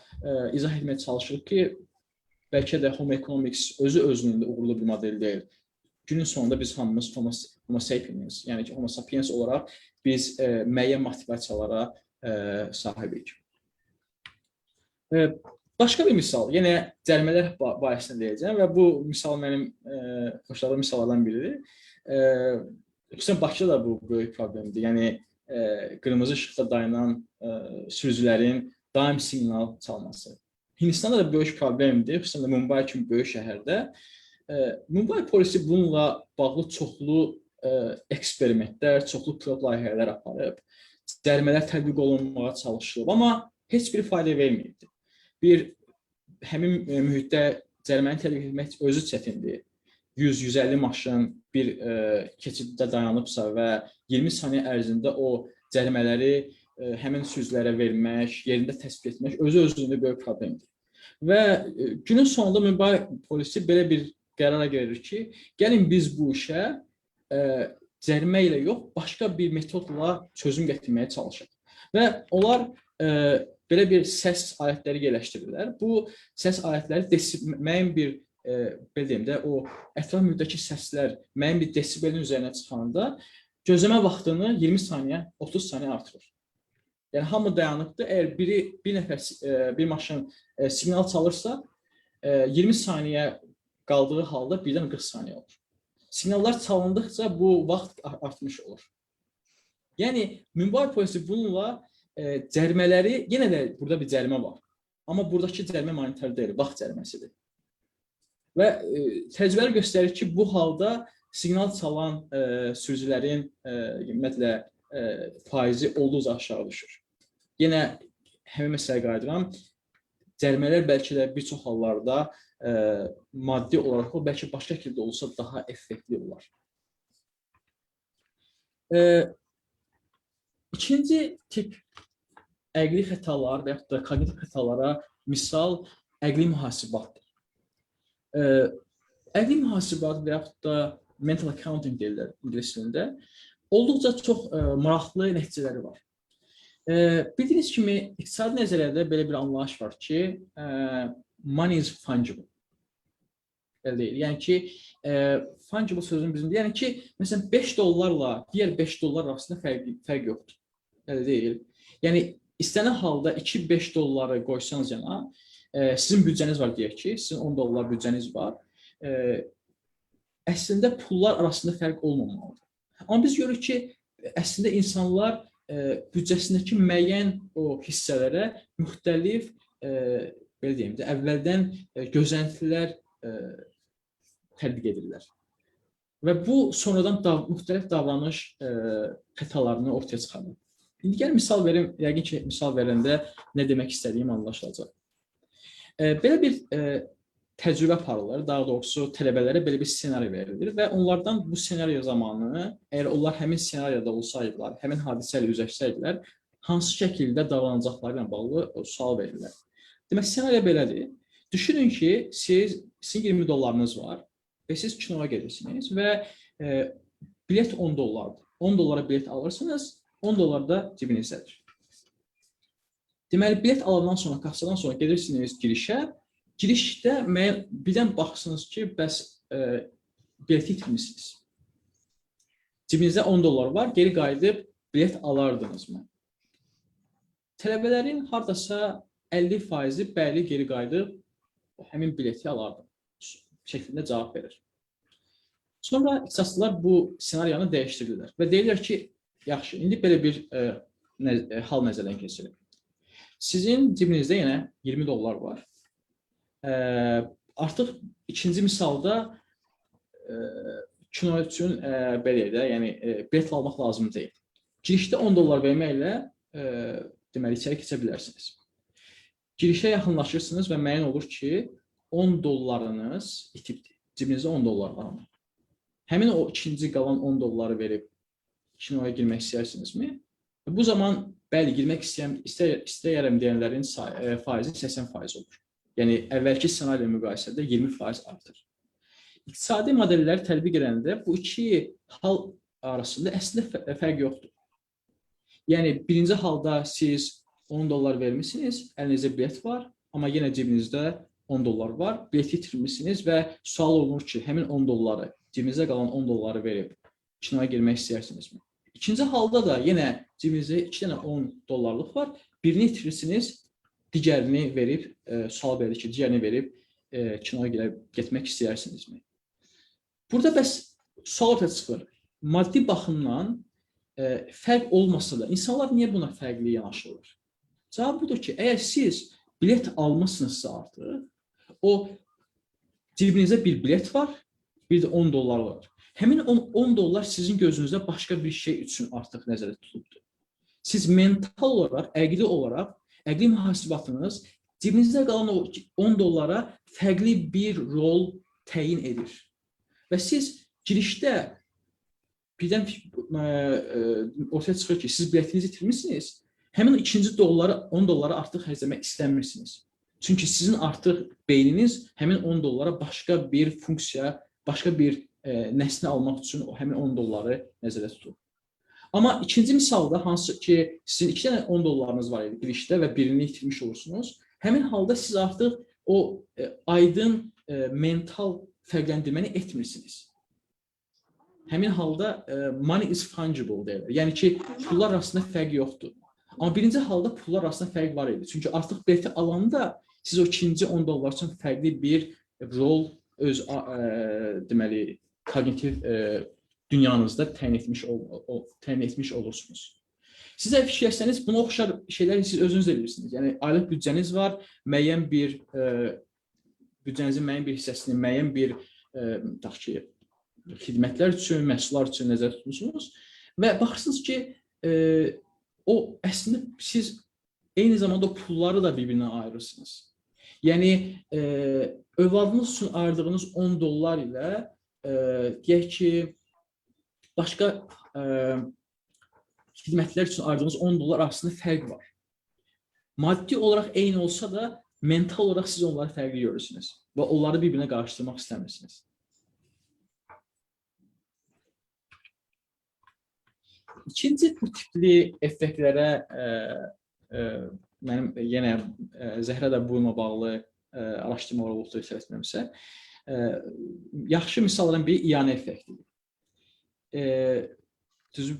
izah etməyə çalışırıq ki, bəlkə də homo economics özünün də uğurlu bir model deyil. Günün sonunda biz hamımız homo sapiens, yəni ki, homo sapiens olaraq biz müəyyən motivasiyalara sahibik. Başqa bir misal, yenə cərimələr barəsində deyəcəm və bu misal mənim xoşladığım misallardan biridir. Xüsusən Bakıda da bu böyük problemdir. Yəni, qırmızı işıqda dayanan sürücülərin daim siqnal çalması. Hindistanda da böyük problemdir, xüsusən də Mumbai kimi böyük şəhərdə. Mumbai polisi bununla bağlı çoxlu eksperimentlər, çoxlu pilot layihələr aparıb, cərimələr tətbiq olunmağa çalışılıb, amma heç bir fayda verməyibdir. Həmin mühitdə cəriməni tətbiq etmək özü çətindir. 100-150 maşın bir keçiddə dayanıbsa və 20 saniyə ərzində o cərimələri həmin sürücülərə vermək, yerində təsbit etmək özü-özlüyündə böyük problemdir. Və günün sonunda Mumbai polisi belə bir qərara gəlir ki, gəlin biz bu işə cərimə ilə yox, başqa bir metodla çözüm gətirməyə çalışaq. Və onlar belə bir səs alətləri yerləşdirirlər. Bu səs alətləri müəyyən bir, belə deyim də, o ətraf mühitdəki səslər müəyyən bir desibelin üzərinə çıxanda gözləmə vaxtını 20 saniyə, 30 saniyə artırır. Yəni, hamı dayanıbdır. Əgər bir maşın siqnal çalırsa, 20 saniyə qaldığı halda birdən 40 saniyə olur. Siqnallar çalındıqca bu vaxt artmış olur. Yəni, Mumbai polisi bununla cərimələri, yenə də burada bir cərimə var. Amma buradakı cərimə monetar deyil, vaxt cəriməsidir. Və təcrübələr göstərir ki, bu halda siqnal çalan sürücülərin ümumiyyətlə faizi olduqca aşağı düşür. Yenə həmin məsələyə qayıdıram. Cərimələr bəlkə də bir çox hallarda maddi olaraq, bəlkə başqa şəkildə olsa daha effektli olar. İkinci tip əqli xətalar və yaxud da kognitiv xətalara misal əqli mühasibatdır. Əqli mühasibat və yaxud da mental accounting deyirlər ingilis dilində, olduqca çox maraqlı nəticələri var. Bildiyiniz kimi, iqtisadi nəzəriyyədə belə bir anlayış var ki, money is fungible. Yəni ki, fungible sözünü bizim deyir. Yəni ki, məsələn, $5 digər $5 arasında fərq yoxdur. Elə deyil. Yəni, istənilən halda $2-5 qoysanız yana, sizin büdcəniz var deyək ki, sizin $10 büdcəniz var. Əslində pullar arasında fərq olmamalıdır. Amma biz görürük ki, əslində insanlar büdcəsindəki müəyyən o hissələrə müxtəlif, belə deyim də, əvvəldən gözləntilər tətbiq edirlər. Və bu, sonradan müxtəlif davranış xətalarını ortaya çıxarır. İndi gəl misal verim, yəqin ki, misal verəndə nə demək istədiyim anlaşılacaq. Belə bir təcrübə aparılır, daha doğrusu tələbələrə belə bir senari verilir və onlardan bu senari zamanı, əgər onlar həmin senariyada olsaydılar, həmin hadisə ilə üzləşsəydilər, hansı şəkildə davranacaqları ilə bağlı sual verirlər. Demək, senariya belədir. Düşünün ki, sizin $20 var və siz kinoya gedirsiniz və bilet $10. $10 bilet alırsınız, $10 da cibinizdədir. Deməli, bilet alandan sonra, kassadan sonra gedirsiniz girişə. Girişdə birdən baxırsınız ki, bəs bileti itirmişsiniz. Cibinizdə $10 var, geri qayıdıb bilet alardınızmı? Tələbələrin haradasa 50% bəli geri qayıdıb həmin bileti alardı şəklində cavab verir. Sonra ixtisasçılar bu senariyanı dəyişdirirlər və deyirlər ki, yaxşı, indi belə bir hal nəzərdən keçirir. Sizin cibinizdə yenə $20 var. Artıq ikinci misalda kino üçün belə, yəni bilet almaq lazım deyil. Girişdə $10 verməklə deməli içəri keçə bilərsiniz. Girişə yaxınlaşırsınız və müəyyən olur ki, $10 itibdir. Cibinizdə $10 var. Həmin o ikinci qalan $10 verib kinoya girmək istəyərsinizmi? Bu zaman bəli, girmək istəyərəm deyənlərin faizi 80% olur. Yəni, əvvəlki ssenariyə müqayisədə 20% artır. İqtisadi modelləri tətbiq edəndə bu iki hal arasında əslində fərq yoxdur. Yəni, birinci halda siz $10 vermişsiniz, əlinizdə bilet var, amma yenə cibinizdə $10 var, bileti itirmişsiniz və sual olunur ki, həmin $10, cibinizdə qalan $10 verib kinoya girmək istəyərsinizmi? İkinci halda da yenə cibinizdə 2 dənə $10 var, birini itirirsiniz, digərini verib, sual verir ki, digərini verib kinoya getmək istəyərsinizmi? Burada bəs sual ortaya çıxır. Maddi baxımdan fərq olmasa da, insanlar niyə buna fərqli yanaşırlar? Cavab budur ki, əgər siz bilet almışsınızsa artıq, o cibinizdə bir bilet var, bir də 10 dollar var. Həmin 10 dollar sizin gözünüzdə başqa bir şey üçün artıq nəzərdə tutulubdur. Siz mental olaraq, əqli mühasibatınız cibinizdə qalan o 10 dollara fərqli bir rol təyin edir. Və siz girişdə birdən ortaya çıxır ki, siz biletinizi itirmişsiniz, həmin ikinci dolları, 10 dolları artıq xərcləmək istəmirsiniz. Çünki sizin artıq beyniniz həmin 10 dollara başqa bir funksiya, başqa bir nəsni almaq üçün həmin 10 dolları nəzərdə tutur. Amma ikinci misalda, hansı ki, sizin 2 dənə 10 dollarınız var idi girişdə və birini itirmiş olursunuz, həmin halda siz artıq o aydın mental fərqləndirməni etmirsiniz. Həmin halda money is fungible deyirlər. Yəni ki, pullar arasında fərq yoxdur. Amma birinci halda pullar arasında fərq var idi. Çünki artıq bileti alanda siz o ikinci 10 dollar üçün fərqli bir rol öz deməli kognitiv dünyanızda təyin etmiş olursunuz. Sizə fikirləşsəniz, buna oxşar şeyləri siz özünüz də bilirsiniz. Yəni, aylıq büdcəniz var, müəyyən bir büdcənizin müəyyən bir hissəsini, müəyyən bir xidmətlər üçün, məhsullar üçün nəzərdə tutmuşsunuz və baxırsınız ki, o əslində siz eyni zamanda o pulları da bir-birinə ayırırsınız. Yəni, övladınız üçün ayırdığınız 10 dollar ilə deyək ki, başqa xidmətlər üçün ayırdığınız 10 dollar arasında fərq var. Maddi olaraq eyni olsa da, mental olaraq siz onları fərqli görürsünüz və onları bir-birinə qarışdırmaq istəmirsiniz. İkinci bu tipli effektlərə mənim yenə Zəhrə də bununla bağlı araşdırmalar olduqda söyləmirəmsə, yaxşı misallardan biri iyanə effektidir.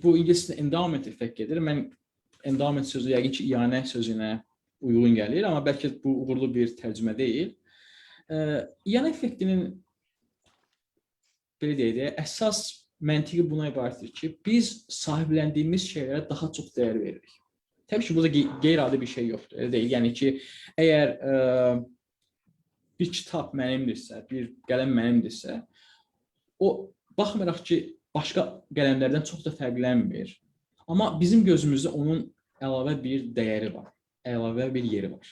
Bu İngiliscə endowment effekt gedir. Mən endowment sözü yəqin ki, iyanə sözünə uyğun gəlir, amma bəlkə bu uğurlu bir tərcümə deyil. İyanə effektinin belə deyək də, əsas məntiqi buna ibarətdir ki, biz sahibləndiyimiz şeylərə daha çox dəyər veririk. Təbii ki, burada qeyri-adi bir şey yoxdur. Elə deyil. Yəni ki, əgər bir kitab mənimdirsə, bir qələm mənimdirsə, o baxmayaraq ki, başqa qələmlərdən çox da fərqlənmir. Amma bizim gözümüzdə onun əlavə bir dəyəri var, əlavə bir yeri var.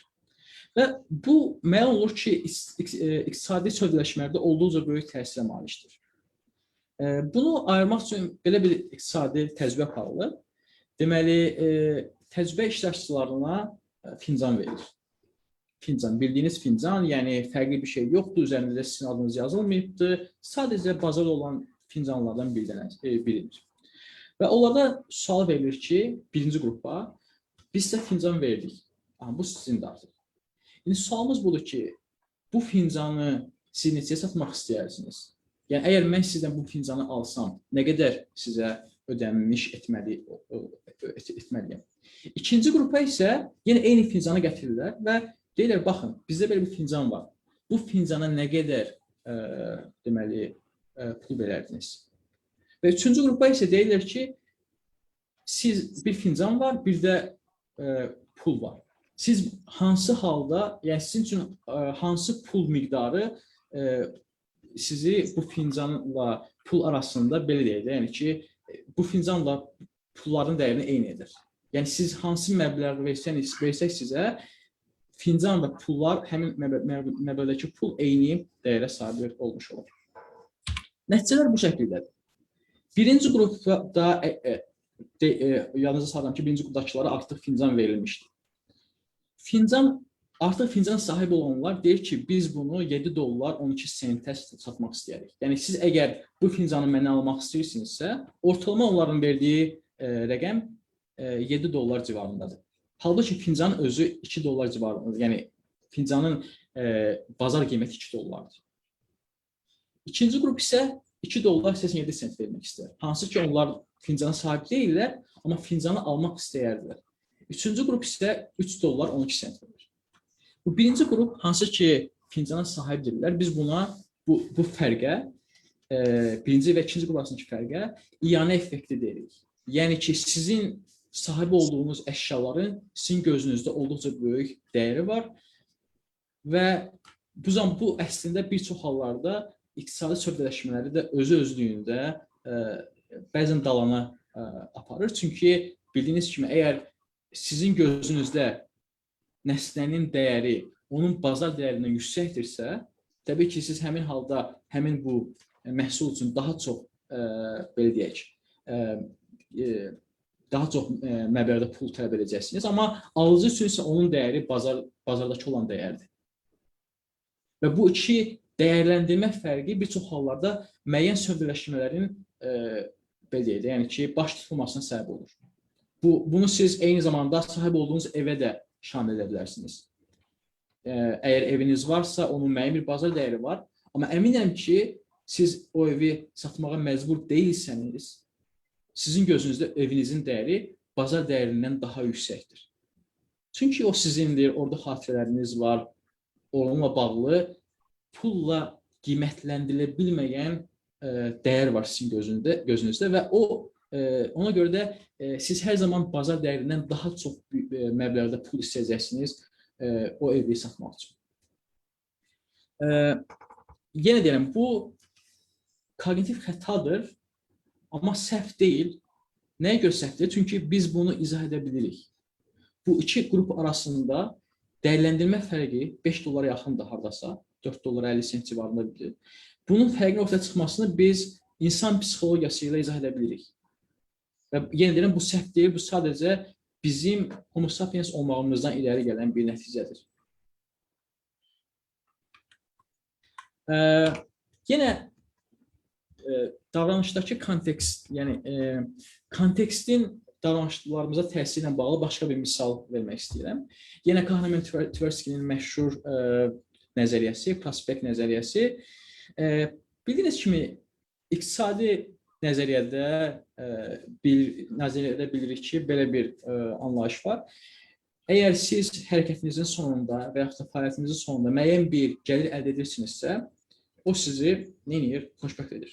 Və bu, müəyyən olur ki, iqtisadi sövdələşmələrdə olduqca böyük təsirə malikdir. Bunu ayırmaq üçün belə bir iqtisadi təcrübə aparılır. Deməli, təcrübə iştirakçılarına fincan verilir. Fincan, bildiyiniz fincan, yəni fərqli bir şey yoxdur, üzərində sizin adınız yazılmayıbdır, sadəcə bazarda olan fincanlardan biridir. Və onlarda sual verilir ki, birinci qrupa, biz sizə fincan verdik, bu sizindir artıq. İndi sualımız budur ki, bu fincanı siz neçəyə satmaq istəyirsiniz? Yəni, əgər mən sizdən bu fincanı alsam, nə qədər sizə ödənmiş etməliyəm? İkinci qrupa isə yenə eyni fincanı gətirirlər və deyirlər, baxın, bizdə belə bir fincan var. Bu fincana nə qədər deməli, pul verərdiniz? Və üçüncü qrupa isə deyirlər ki, siz bir fincan var, bir də pul var. Siz hansı halda, yəni sizin üçün hansı pul miqdarı sizi bu fincanla pul arasında belə deyək də, yəni ki, bu fincanla pulların dəyərini eyni edir. Yəni siz hansı məbləği versək sizə, fincan və pullar, həmin məbləğdəki pul eyni dəyərə sahib olmuş olur. Nəticələr bu şəkildədir. Birinci qrupda, yalnızca sayıram ki, birinci qrupdakılara artıq fincan verilmişdir. Artıq fincan sahibi olanlar deyir ki, biz bunu 7 dollar 12 sentə satmaq istəyirik. Yəni siz əgər bu fincanı mənə almaq istəyirsinizsə, ortalama onların verdiyi rəqəm 7 dollar civarındadır. Halbuki fincanın özü 2 dollar civarındadır. Yəni fincanın bazar qiyməti 2 dollardır. İkinci qrup isə 2 dollar 87 sent vermək istəyir. Hansı ki, onlar fincana sahib deyirlər, amma fincanı almaq istəyərdilər. Üçüncü qrup isə 3 dollar 12 sent verir. Bu birinci qrup hansı ki, fincana sahibdirlər. Biz buna, bu fərqə, birinci və ikinci qrup arasındakı fərqə iyanə effekti deyirik. Yəni ki, sizin sahib olduğunuz əşyaların sizin gözünüzdə olduqca böyük dəyəri var və bu əslində bir çox hallarda iqtisadi sövdələşmələri də özlüyündə bəzən dalana aparır. Çünki bildiyiniz kimi, əgər sizin gözünüzdə nəslənin dəyəri onun bazar dəyərindən yüksəkdirsə, təbii ki, siz həmin halda həmin bu məhsul üçün daha çox, belə deyək, daha çox məbləğdə pul tələb edəcəksiniz. Amma alıcı üçün isə onun dəyəri bazardakı olan dəyərdir. Və bu iki dəyərləndirmə fərqi bir çox hallarda müəyyən sövdələşmələrin belə deyək, yəni ki, baş tutulmasına səbəb olur. Bunu siz eyni zamanda sahib olduğunuz evə də şamil edə bilərsiniz. Əgər eviniz varsa, onun müəyyən bir bazar dəyəri var. Amma əminəm ki, siz o evi satmağa məcbur deyilsəniz, sizin gözünüzdə evinizin dəyəri bazar dəyərindən daha yüksəkdir. Çünki o sizindir, orada xatirələriniz var, onunla bağlı pulla qiymətləndirilə bilməyən dəyər var sizin gözünüzdə və ona görə də siz hər zaman bazar dəyərindən daha çox məbləğdə pul istəyəcəksiniz o evi satmaq üçün. Yenə deyirəm, bu kognitiv xətadır, amma səhv deyil. Nəyə görə səhv deyil? Çünki biz bunu izah edə bilirik. Bu iki qrup arasında dəyərləndirmə fərqi $5 yaxındır hardasa, $4.50 civarındadır. Bunun fərqinin ortaya çıxmasını biz insan psixologiyası ilə izah edə bilirik. Və yenə deyirəm, bu səhv deyil, bu sadəcə bizim Homo sapiens olmağımızdan irəli gələn bir nəticədir. Yenə davranışdakı kontekst, yəni kontekstin davranışlarımıza təsiri ilə bağlı başqa bir misal vermək istəyirəm. Yenə Kahneman Tversky'nin məşhur nəzəriyyəsi, prospekt nəzəriyyəsi. Bildiyiniz kimi, iqtisadi nəzəriyyədə bilirik ki, belə bir anlayış var. Əgər siz hərəkətinizin sonunda və yaxud da fəaliyyətinizin sonunda müəyyən bir gəlir əldə edirsinizsə, o sizi nə edir? Xoşbəxt edir.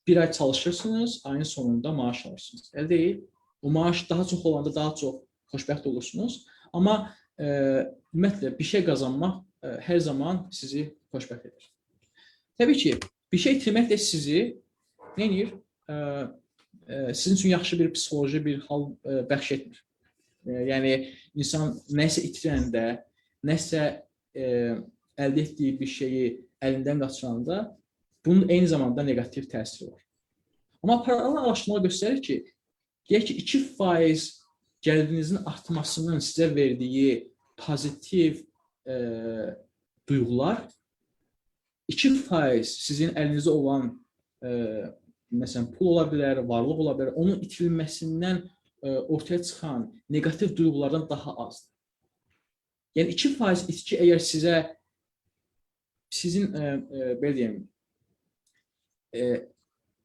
Bir ay çalışırsınız, ayın sonunda maaş alırsınız. Elə deyil. O maaş daha çox olanda daha çox xoşbəxt olursunuz. Amma ümumiyyətlə bir şey qazanmaq hər zaman sizi xoşbəxt edir. Təbii ki, bir şey itirmək də sizi nə edir? Sizin üçün yaxşı bir psixoloji bir hal bəxş etmir. Yəni, insan nəsə itirəndə, nəsə əldə etdiyi bir şeyi əlindən qaçıranda bunun eyni zamanda negativ təsiri var. Amma paralel araşdırmalar göstərir ki, deyək ki, 2% gəlirinizin artmasının sizə verdiyi pozitiv duyğular 2% sizin əlinizdə olan məsələn, pul ola bilər, varlıq ola bilər, onun itirilməsindən ortaya çıxan negativ duyğulardan daha azdır. Yəni 2% itki əgər sizin belə deyəm,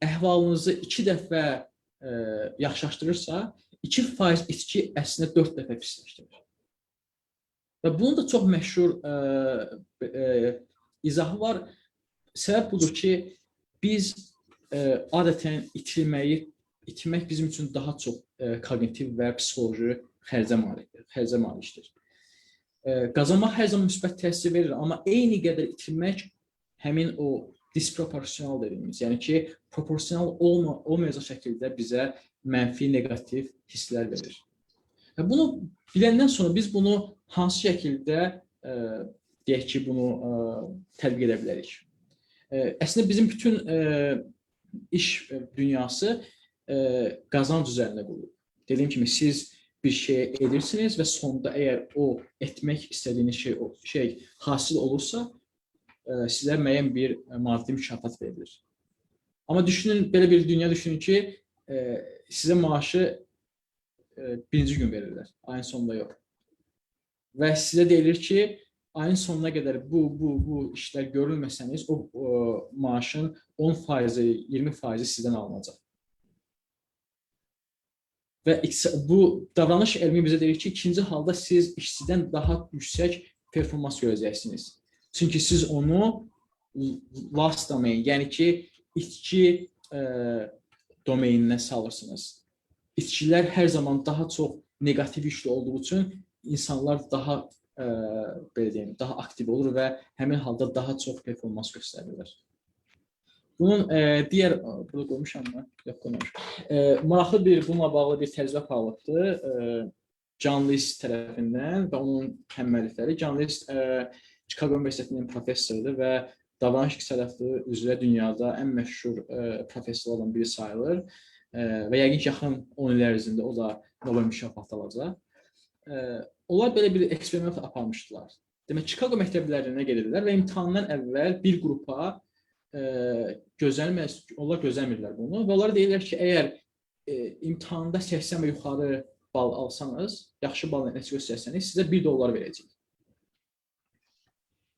əhvalınızı 2 dəfə yaxşılaşdırırsa, 2% itki əslində 4 dəfə pisləşdirir. Və bunun da çox məşhur izahı var. Səbəb budur ki, biz adətən itirmək bizim üçün daha çox kognitiv və psixoloji xərcə malikdir. Qazanmaq hər zaman müsbət təsir verir, amma eyni qədər itirmək həmin o disproporsional dediyimiz, yəni ki, proporsional olmayacaq şəkildə bizə mənfi, negativ hisslər verir. Bunu biləndən sonra biz bunu hansı şəkildə deyək ki, bunu tətbiq edə bilərik? Əslində, bizim bütün iş dünyası qazanc üzərində qurulur. Dediyim kimi, siz bir şey edirsiniz və sonunda əgər o etmək istədiyiniz şey hasil olursa, sizə müəyyən bir maddi mükafat verilir. Amma düşünün, belə bir dünya düşünün ki, sizə maaşı birinci gün verirlər, ayın sonunda yox. Və sizə deyilir ki, ayın sonuna qədər bu işlər görülməsəniz, o maaşın 10%, 20% sizdən alınacaq. Və bu davranış elmi bizə deyir ki, ikinci halda siz işçidən daha yüksək performans görəcəksiniz. Çünki siz onu last domain, yəni ki, itki domeyninə salırsınız. İtkilər hər zaman daha çox negativ işli olduğu üçün insanlar daha belə deyim, daha aktiv olur və həmin halda daha çox performans göstərirlər. Bunun digər, burada qoymuşam mı? Yox, qoymamışam. Maraqlı bir, bununla bağlı bir təcrübə aparılıbdır. John List tərəfindən və onun həmməlifləri. John List Chicago Universitetinin professorudur və davranış iqtisadiyyatı üzrə dünyada ən məşhur professorlardan biri sayılır və yəqin ki, yaxın 10 il ərzində o da Nobel mükafatı alacaq. Onlar belə bir eksperiment aparmışdılar. Demək, Chicago məktəblərinə gedirlər və imtahandan əvvəl bir qrupa onlar gözləmirlər bunu və onlar deyirlər ki, əgər imtahanda 80 və yuxarı bal alsanız, yaxşı bal nəticə göstərsəniz, sizə $1 verəcək.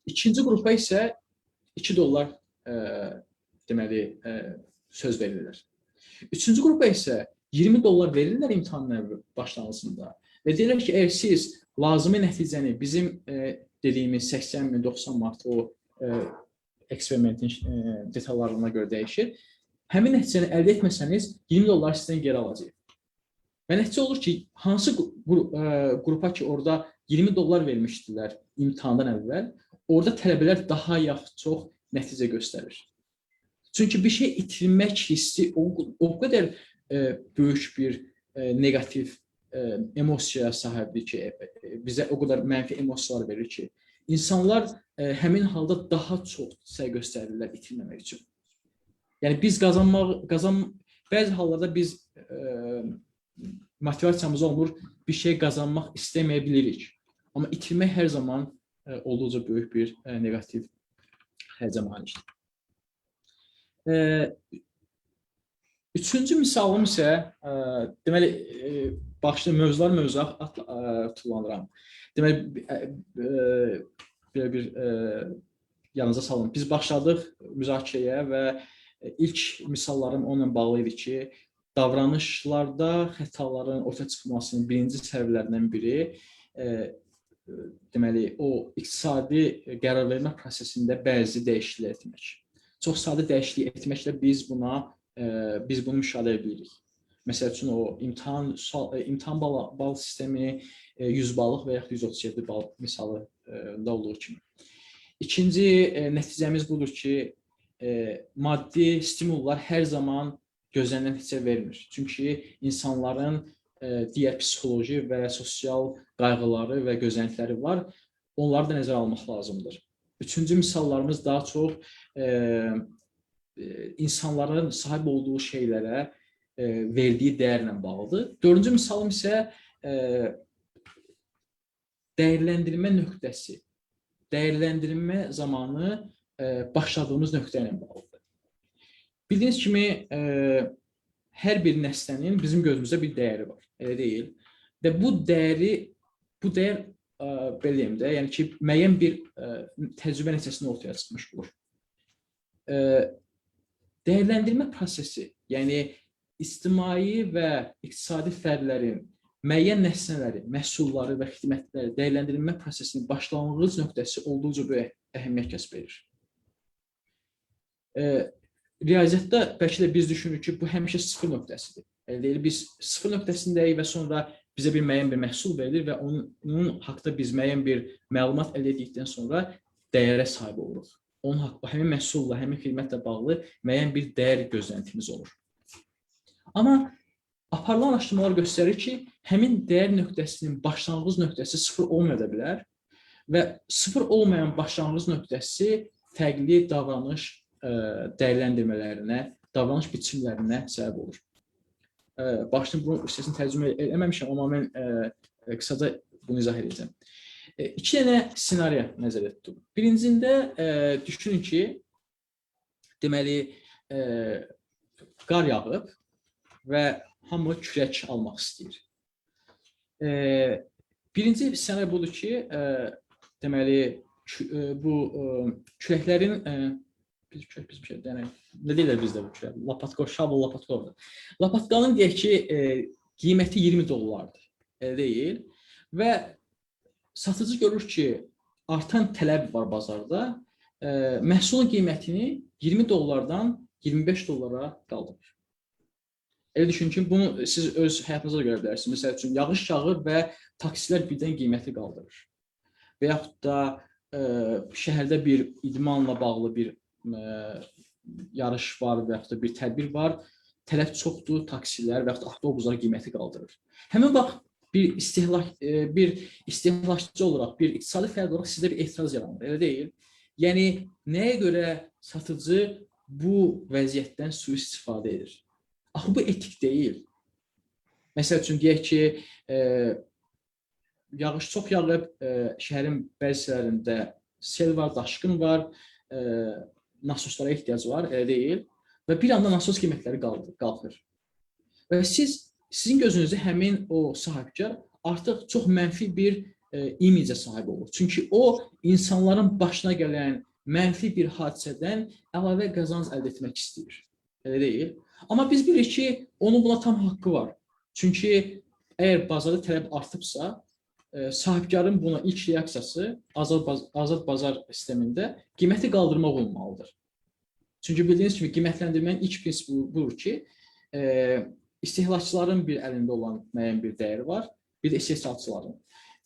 İkinci qrupa isə $2 deməli söz verirlər. Üçüncü qrupa isə $20 verirlər imtahanın başlanğıcında və deyirlər ki, əgər siz lazımi nəticəni bizim dediyimiz 80 min, 90 manat o eksperimentin detallarına görə dəyişir. Həmin nəticəni əldə etməsəniz, $20 sizdən geri alacaq. Və nəticə olur ki, hansı qrupa ki, orada $20 vermişdilər imtahandan əvvəl, orada tələbələr daha çox nəticə göstərir. Çünki bir şey itirmək hissi o qədər böyük bir negativ emosiyaya sahibdir ki, bizə o qədər mənfi emosiyalar verir ki, insanlar həmin halda daha çox səy göstərirlər itirməmək üçün. Yəni biz bəzi hallarda biz motivasiyamız olmur, bir şey qazanmaq istəməyə bilirik. Amma itirmək hər zaman olduqca böyük bir negativ xərcə malikdir. Üçüncü misalım isə, deməli, başda mövzular tullanıram. Deməli, belə bir yanınıza salın. Biz başladıq müzakirəyə və ilk misallarım onunla bağlı idi ki, davranışlarda xətaların ortaya çıxmasının birinci səbəblərindən biri deməli, o iqtisadi qərar vermə prosesində bəzi dəyişikliklər etmək. Çox sadə dəyişiklik etməklə biz bunu müşahidə edə bilirik. Məsəl üçün, o imtahan bal sistemi 100 ballıq və yaxud 137 bal misalında olduğu kimi. İkinci nəticəmiz budur ki, maddi stimullar hər zaman gözlənilən nəticə vermir. Çünki insanların digər psixoloji və sosial qayğıları və gözləntiləri var. Onları da nəzərə almaq lazımdır. Üçüncü misallarımız daha çox insanların sahib olduğu şeylərə verdiyi dəyərlə bağlıdır. Dördüncü misalım isə dəyərləndirmə nöqtəsi. Dəyərləndirmə zamanı başladığımız nöqtə ilə bağlıdır. Bildiyiniz kimi, hər bir nəslənin bizim gözümüzdə bir dəyəri var, elə deyil. Və bu dəyər, belə deyim də, yəni ki, müəyyən bir təcrübə nəticəsində ortaya çıxmış olur. Dəyərləndirmə prosesi, yəni ictimai və iqtisadi fərdlərin müəyyən nəsnələri, məhsulları və xidmətləri dəyərləndirilmə prosesinin başlanğıc nöqtəsi olduqca böyük əhəmiyyət kəsb edir. Riyaziyyatda bəlkə də biz düşünürük ki, bu həmişə sıfır nöqtəsidir. Elə biz sıfır nöqtəsindəyik və sonra bizə bir müəyyən bir məhsul verilir və onun haqqında biz müəyyən bir məlumat əldə etdikdən sonra dəyərə sahib oluruq. Həmin məhsulla, həmin xidmətlə bağlı müəyyən bir dəyər gözləntimiz olur. Amma aparılan araşdırmalar göstərir ki, həmin dəyər nöqtəsinin başlanğıc nöqtəsi sıfır olmaya da bilər və sıfır olmayan başlanğıc nöqtəsi fərqli davranış dəyərləndirmələrinə, davranış biçimlərinə səbəb olur. Başlayın, bunu istəsini tərcümə eləməmişəm, amma mən qısaca bunu izah edəcəm. İki dənə senariya nəzərdə tutulur. Birincində düşünün ki, deməli, qar yağıb və hamı kürək almaq istəyir. Birinci senariya budur ki, deməli, bu kürəklərin nə deyirlər bizdə bu kürək? Lapatko, şabl lapatkodur. Lapatkanın deyək ki, qiyməti $20-dır, elə deyil. Və satıcı görür ki, artan tələb var bazarda, məhsulun qiymətini $20-dan $25 qaldırır. Elə düşünün ki, bunu siz öz həyatınızda görə bilərsiniz. Məsəl üçün, yağış yağır və taksilər birdən qiyməti qaldırır. və yaxud da şəhərdə bir idmanla bağlı bir yarış var və yaxud da bir tədbir var, tələb çoxdur, taksilər və yaxud da avtobuslar qiyməti qaldırır. Həmin vaxt bir istehlakçı olaraq, bir iqtisadi fərd olaraq sizdə bir etiraz yaranır, elə deyil? Yəni, nəyə görə satıcı bu vəziyyətdən sui-istifadə edir? Axı, bu etik deyil. Məsəl üçün, deyək ki, yağış çox yağıb, şəhərin bəzi hissələrində sel var, daşqın var, nasoslara ehtiyac var, elə deyil? Və bir anda nasos qiymətləri qalxır. Və sizin gözünüzdə həmin o sahibkar artıq çox mənfi bir imicə sahib olur. Çünki o, insanların başına gələn mənfi bir hadisədən əlavə qazanc əldə etmək istəyir. Elə deyil? Amma biz bilirik ki, onun buna tam haqqı var. Çünki əgər bazarda tələb artıbsa, sahibkarın buna ilk reaksiyası azad bazar sistemində qiyməti qaldırmaq olmalıdır. Çünki bildiyiniz kimi qiymətləndirmənin ilk prinsipi budur ki, istehlakçıların bir əlində olan müəyyən bir dəyəri var, bir də istehsalçıların.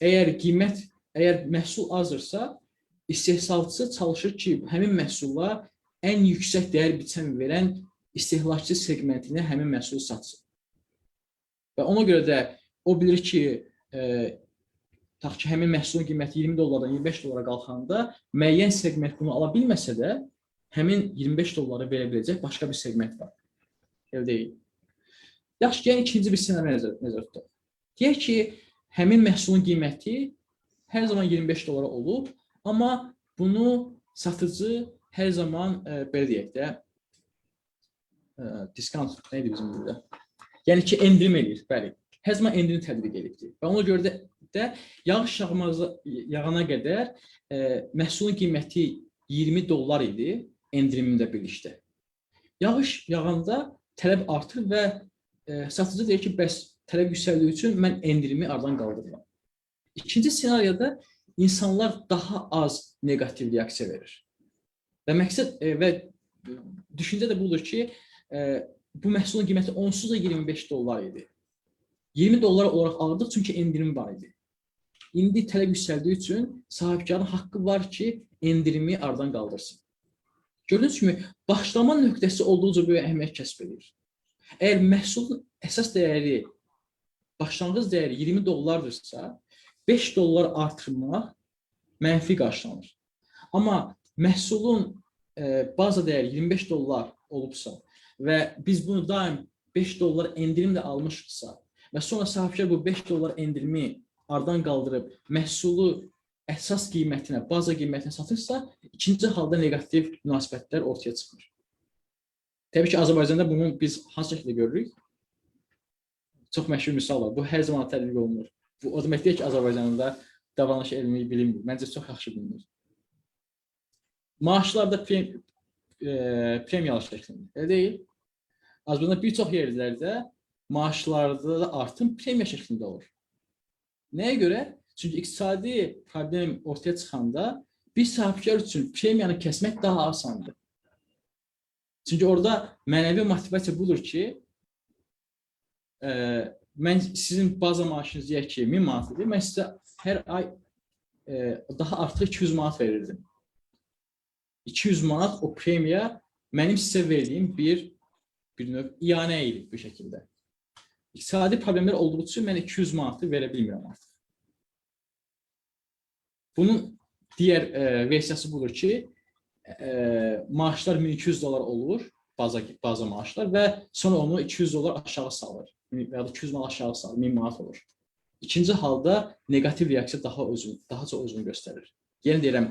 Əgər məhsul azdırsa, istehsalçı çalışır ki, həmin məhsulla ən yüksək dəyər biçən verən istehlakçı segmentinə həmin məhsulu satsın. Və ona görə də o bilir ki, həmin məhsulun qiyməti 20 dollardan 25 dollara qalxanda müəyyən segment bunu ala bilməsə də, həmin 25 dollara verə biləcək başqa bir segment var. Elə deyil. Yaxşı, gəlin ikinci bir senaryo nəzərdə tutaq. Deyək ki, həmin məhsulun qiyməti hər zaman 25 dollara olub, amma bunu satıcı hər zaman, belə deyək də, diskant neydi bizim burada? Yəni ki, endirim edir, bəli. Hər zaman endirim tətbiq edibdir. Və ona görə də yağış yağana qədər məhsulun qiyməti 20 dollar idi, endirimində birlikdə. Yağış yağanda tələb artır və satıcı deyir ki, bəs tələb yüksəldiyi üçün mən endirimi aradan qaldırıram. İkinci senaryoda insanlar daha az negativ reaksiya verir. Və məqsəd və düşüncə də budur ki, bu məhsulun qiyməti onsuz da 25 dollar idi. 20 dollar olaraq aldıq çünki endirim var idi. İndi tələb yüksəldiyi üçün sahibkarın haqqı var ki, endirimi aradan qaldırsın. Gördüyünüz kimi, başlama nöqtəsi olduqca böyük əhəmiyyət kəsb edir. Əgər məhsulun əsas dəyəri, başlanğıc dəyəri 20 dollardırsa, 5 dollar artırmaq mənfi qarşılanır. Amma məhsulun baza dəyəri 25 dollar olubsa və biz bunu daim 5 dollar endirimlə almışıqsa və sonra sahibkar bu 5 dollar endirimi aradan qaldırıb məhsulu əsas qiymətinə, baza qiymətinə satırsa, ikinci halda negativ münasibətlər ortaya çıxır. Təbii ki, Azərbaycanda bunu biz hansı şəkildə görürük? Çox məşhur misal var. Bu hər zaman tətbiq olunur. Bu o demək deyil ki, Azərbaycanda davranış elmi bilinmir. Məncə çox yaxşı bilinir. Maaşlarda premiyalı şəklində. Elə deyil. Azərbaycanda bir çox yerlərdə maaşlarda da artım premiya şəklində olur. Nəyə görə? Çünki iqtisadi problem ortaya çıxanda bir sahibkar üçün premiyanı kəsmək daha asandır. Çünki orada mənəvi motivasiya budur ki, mən sizin baza maaşınız deyək ki, 1000 manatdır, mən sizə hər ay daha artıq 200 manat verirdim. 200 manat o premiya mənim sizə verdiyim bir növ iyanə idi bu şəkildə. İqtisadi problemlər olduğu üçün mən 200 manatı verə bilmirəm artıq. Bunun digər versiyası budur ki, maaşlar 1200 dolar olur, baza maaşlar və sonra onu 200 dolar aşağı salır. Və ya da 200 manat aşağı salır, 1000 manat olur. İkinci halda negativ reaksiya daha çox özünü göstərir. Yenə deyirəm,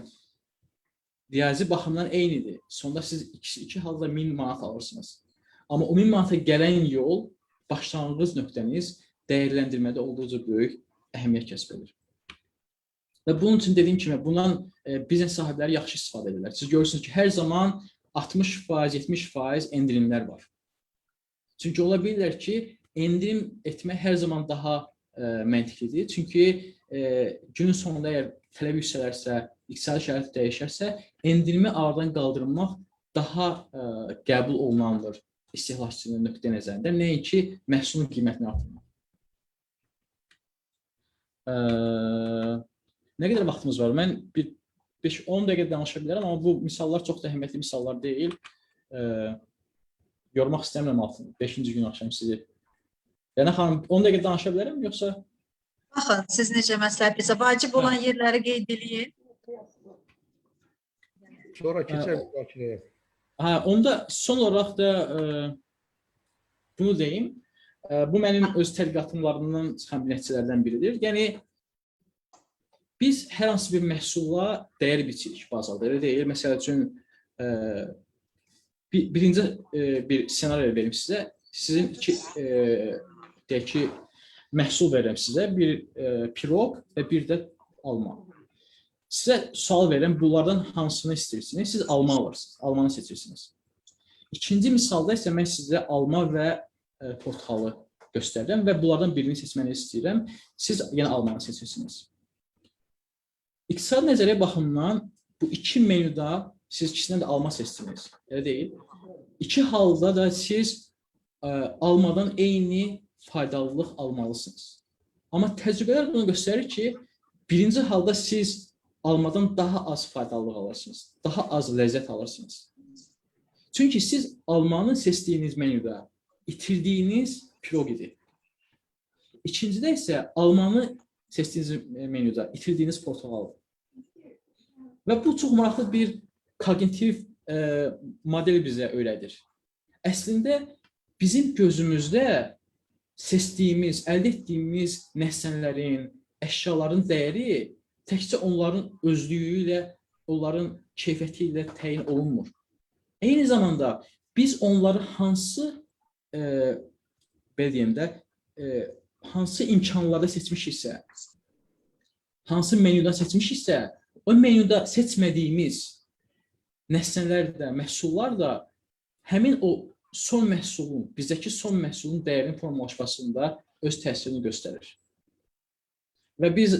riyazi baxımdan eynidir. Sonda siz iki halda 1000 manat alırsınız. Amma o 1000 manata gələn yol, başlanğıc nöqtəniz dəyərləndirmədə olduqca böyük əhəmiyyət kəsb edir. Və bunun üçün dediyim kimi, bundan biznes sahibləri yaxşı istifadə edirlər. Siz görürsünüz ki, hər zaman 60%, 70% endirimlər var. Çünki ola bilirlər ki, endirim etmək hər zaman daha məntiqlidir. Çünki günün sonunda əgər tələb yüksələrsə, iqtisadi şərait dəyişərsə, endirimi aradan qaldırmaq daha qəbul olunandır istehlakçının nöqteyi nəzərində. Nəinki məhsulun qiymətini artırmaq. Nə qədər vaxtımız var? Mən bir 5-10 dəqiqə danışa bilərəm, amma bu misallar çox da əhəmiyyətli misallar deyil. Yormaq istəmirəm altını. 5-ci gün axşam sizi. Yəni xanım 10 dəqiqə danışa bilərəm yoxsa? Baxın, siz necə məsləhət bizə vacib olan yerləri qeyd eləyin. Sonra keçək müzakirəyə. Onda son olaraq da bunu deyim. Bu mənim öz tədqiqatımlarından çıxan bir nəticələrdən biridir. Yəni biz hər hansı bir məhsulla dəyər biçirik bazarda. Elə deyil. Məsəl üçün birinci bir senaryo verim sizə. Sizin deyək ki, məhsul verirəm sizə. Bir piroq və bir də alma. Sizə sual verirəm, bunlardan hansını istəyirsiniz? Siz alma alırsınız, almanı seçirsiniz. İkinci misalda isə mən sizə alma və portakalı göstərirəm və bunlardan birini seçməni istəyirəm. Siz yenə almanı seçirsiniz. İqtisadi nəzəriyyə baxımından bu iki menyuda siz ikisindən də alma seçdiniz. Elə deyil. İki halda da siz almadan eyni faydalılıq almalısınız. Amma təcrübələr bunu göstərir ki, birinci halda siz almadan daha az faydalılıq alırsınız, daha az ləzzət alırsınız. Çünki siz almanı seçdiyiniz menyuda itirdiyiniz piroq idi. İkincidə isə almanı seçdiyiniz menyuda itirdiyiniz portakal. Və bu çox maraqlı bir kognitiv model bizə öyrədir. Əslində bizim gözümüzdə seçdiyimiz, əldə etdiyimiz nəsnələrin, əşyaların dəyəri təkcə onların özlüyü ilə, onların keyfiyyəti ilə təyin olunmur. Eyni zamanda biz onları hansı belə deyim də, hansı imkanlarda seçmişiksə, hansı menyudan seçmişiksə, o menyuda seçmədiyimiz nəsnələr də, məhsullar da həmin o son məhsulun, bizdəki son məhsulun dəyərinin formalaşmasında öz təsirini göstərir. Və biz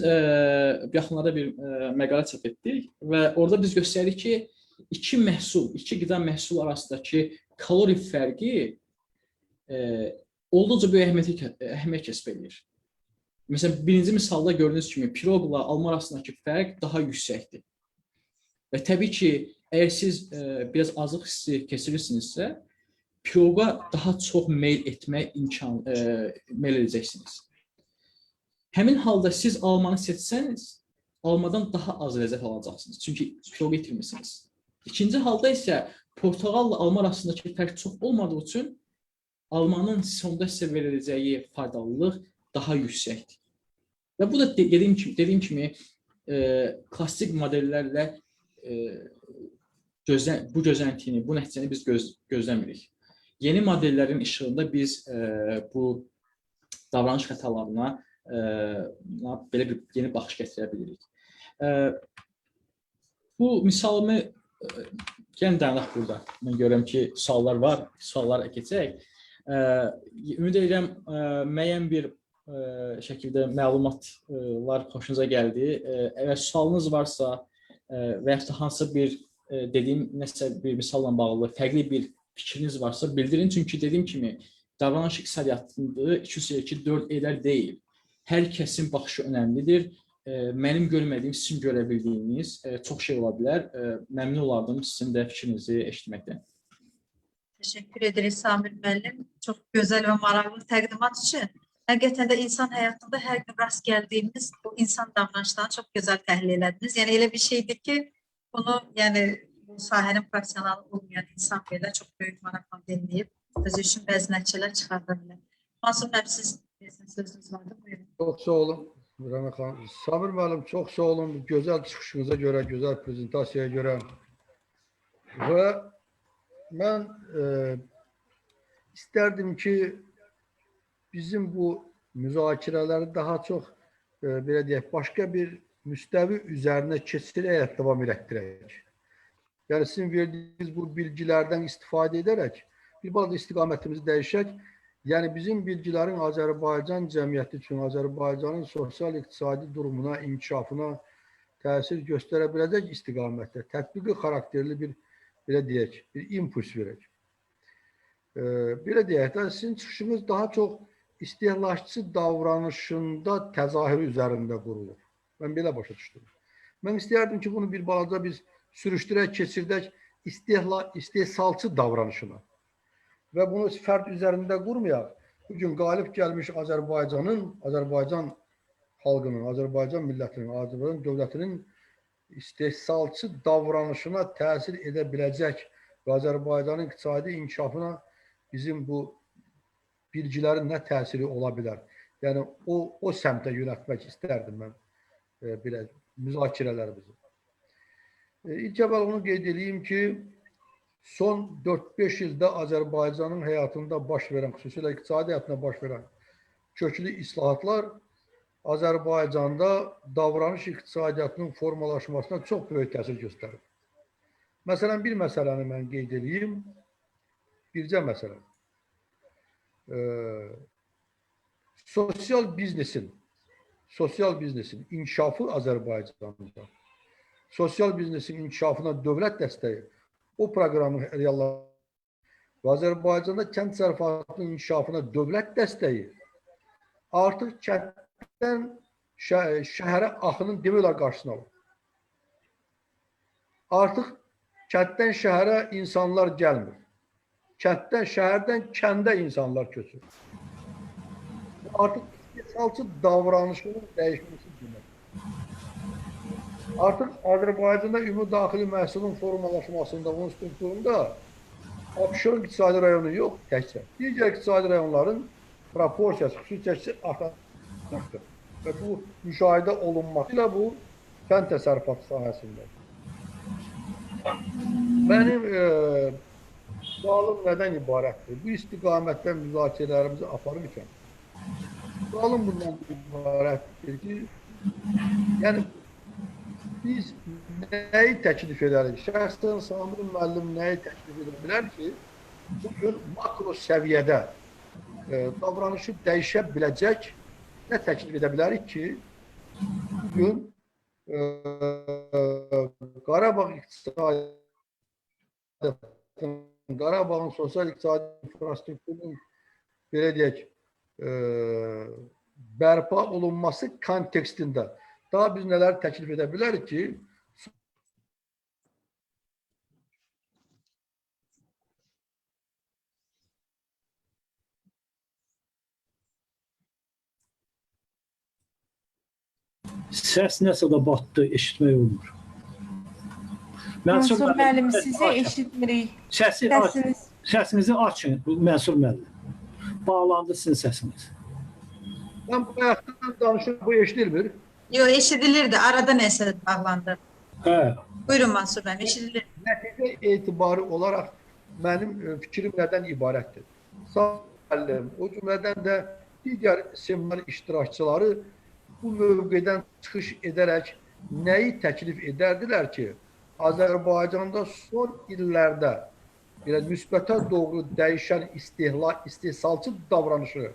yaxınlarda bir məqalə çap etdik və orada biz göstəririk ki, iki məhsul, iki qida məhsul arasındakı kalori fərqi olduqca böyük əhəmiyyət kəsb edir. Məsələn, birinci misalda gördüyünüz kimi piroqla alma arasındakı fərq daha yüksəkdir. Və təbii ki, əgər siz biraz azlıq hissi keçirirsinizsə, piroqa daha çox meyl edəcəksiniz. Həmin halda siz almanı seçsəniz, almadan daha az ləzzət alacaqsınız. Çünki piroqu itirmişsiniz. İkinci halda isə portaqalla alma arasındakı fərq çox olmadığı üçün almanın sonda sizə veriləcəyi faydalılıq daha yüksəkdir. Və bu da dediyim kimi klassik modellərlə bu gözləntini, bu nəticəni biz gözləmirik. Yeni modellərin işığında biz bu davranış xətalarına belə bir yeni baxış gətirə bilirik. Bu misalımı gəlin dayanaq burada. Mən görürəm ki, suallar var, suallara keçək. Ümid edirəm, müəyyən bir şəkildə məlumatlar xoşunuza gəldi. Əgər sualınız varsa və yaxud da hansısa bir dediyim nəsə bir misalla bağlı fərqli bir fikriniz varsa bildirin. Çünki dediyim kimi davranış iqtisadiyyatında 2-4 edər deyil. Hər kəsin baxışı önəmlidir. Mənim görmədiyim, sizin görə bildiyiniz çox şey ola bilər. Məmnun olardım sizin də fikrinizi eşitməkdən. Təşəkkür edirik Samir müəllim. Çox gözəl və maraqlı təqdimat üçün. Həqiqətən də insan həyatında hər gün rast gəldiyimiz bu insan davranışlarını çox gözəl təhlil elədiniz. Yəni elə bir şeydir ki, bunu bu sahənin professionalı olmayan insan belə çox böyük maraqla dinləyib, özü üçün bəzi nəticələr çıxarda bilər. Mansur müəllim, siz sözünüz vardı, buyurun. Çox sağ olun. Samir müəllim, çox sağ olun. Gözəl çıxışınıza görə, gözəl prezentasiyaya görə. Və mən istərdim ki, bizim bu müzakirələri daha çox belə deyək, başqa bir müstəvi üzərinə keçirərək davam etdirək. Yəni sizin verdiyiniz bu bilgilərdən istifadə edərək bir balaca istiqamətimizi dəyişək. Yəni bizim bilgilərin Azərbaycan cəmiyyəti üçün, Azərbaycanın sosial-iqtisadi durumuna, inkişafına təsir göstərə biləcək istiqamətdə tətbiqi xarakterli bir belə deyək, bir impuls verək. Belə deyək də sizin çıxışınız daha çox istehlakçı davranışında təzahür üzərində qurulur. Mən belə başa düşdüm. Mən istəyərdim ki, bunu bir balaca biz sürüşdürək, keçirdək istehsalçı davranışına və bunu fərd üzərində qurmayaq. Bugün qalib gəlmiş Azərbaycan xalqının, Azərbaycan millətinin, Azərbaycan dövlətinin istehsalçı davranışına təsir edə biləcək və Azərbaycanın iqtisadi inkişafına bizim bu bilgilərin nə təsiri ola bilər? Yəni, o səmtə yönətmək istərdim mən belə müzakirələrimizi. İlk əvvəl onu qeyd edeyim ki, son 4-5 ildə Azərbaycanın həyatında baş verən, xüsusilə iqtisadi həyatında baş verən köklü islahatlar Azərbaycanda davranış iqtisadiyyatının formalaşmasına çox böyük təsir göstərir. Məsələn, bir məsələni mən qeyd edeyim. Bircə məsələ. Sosial biznesin inkişafı Azərbaycanda, sosial biznesin inkişafına dövlət dəstəyi, o proqramın reallaşması və Azərbaycanda kənd təsərrüfatının inkişafına dövlət dəstəyi artıq kənddən şəhərə axının demək olar qarşısını alır. Artıq kənddən şəhərə insanlar gəlmir. Kənddən, şəhərdən kəndə insanlar köçür. Artıq istehsalçı davranışının dəyişməsi demək. Artıq Azərbaycanda ümumi daxili məhsulun formalaşmasında, onun strukturunda Abşeron iqtisadi rayonu yox, təkcə. Digər iqtisadi rayonların proporsiyası, xüsusiyyəsi artacaqdır. Və bu müşahidə olunmasıyla bu kənd təsərrüfatı sahəsində. Mənim sualım nədən ibarətdir? Bu istiqamətdə müzakirələrimizi aparırkən sualım bundan ibarətdir ki, yəni biz nəyi təklif edərik? Şəxsən Samir müəllim nəyi təklif edə bilər ki, bugün makro səviyyədə davranışı dəyişə biləcək nə təklif edə bilərik ki, bugün Qarabağ iqtisadi Qarabağın sosial iqtisadi infrastrukturunun belə deyək bərpa olunması kontekstində daha biz nələr təklif edə bilərik ki, Səs nəsə də batdı, eşitmək olmur. Mənsur müəllim, sizi eşitmirik. Səsinizi açın, Mənsur müəllim. Bağlandı sizin səsiniz. Mən bu həyatdan danışıyorum, bu eşidilmir. Yox, eşidilirdi. Arada nəsə bağlandı. Hə. Buyurun Mansur müəllim, eşidilir. Nəticə etibarı olaraq mənim fikrim nədən ibarətdir? Sağ müəllim, o cümlədən də digər seminar iştirakçıları bu mövqedən çıxış edərək nəyi təklif edərdilər ki, Azərbaycanda son illərdə müsbətə doğru dəyişən istehsalçı davranışı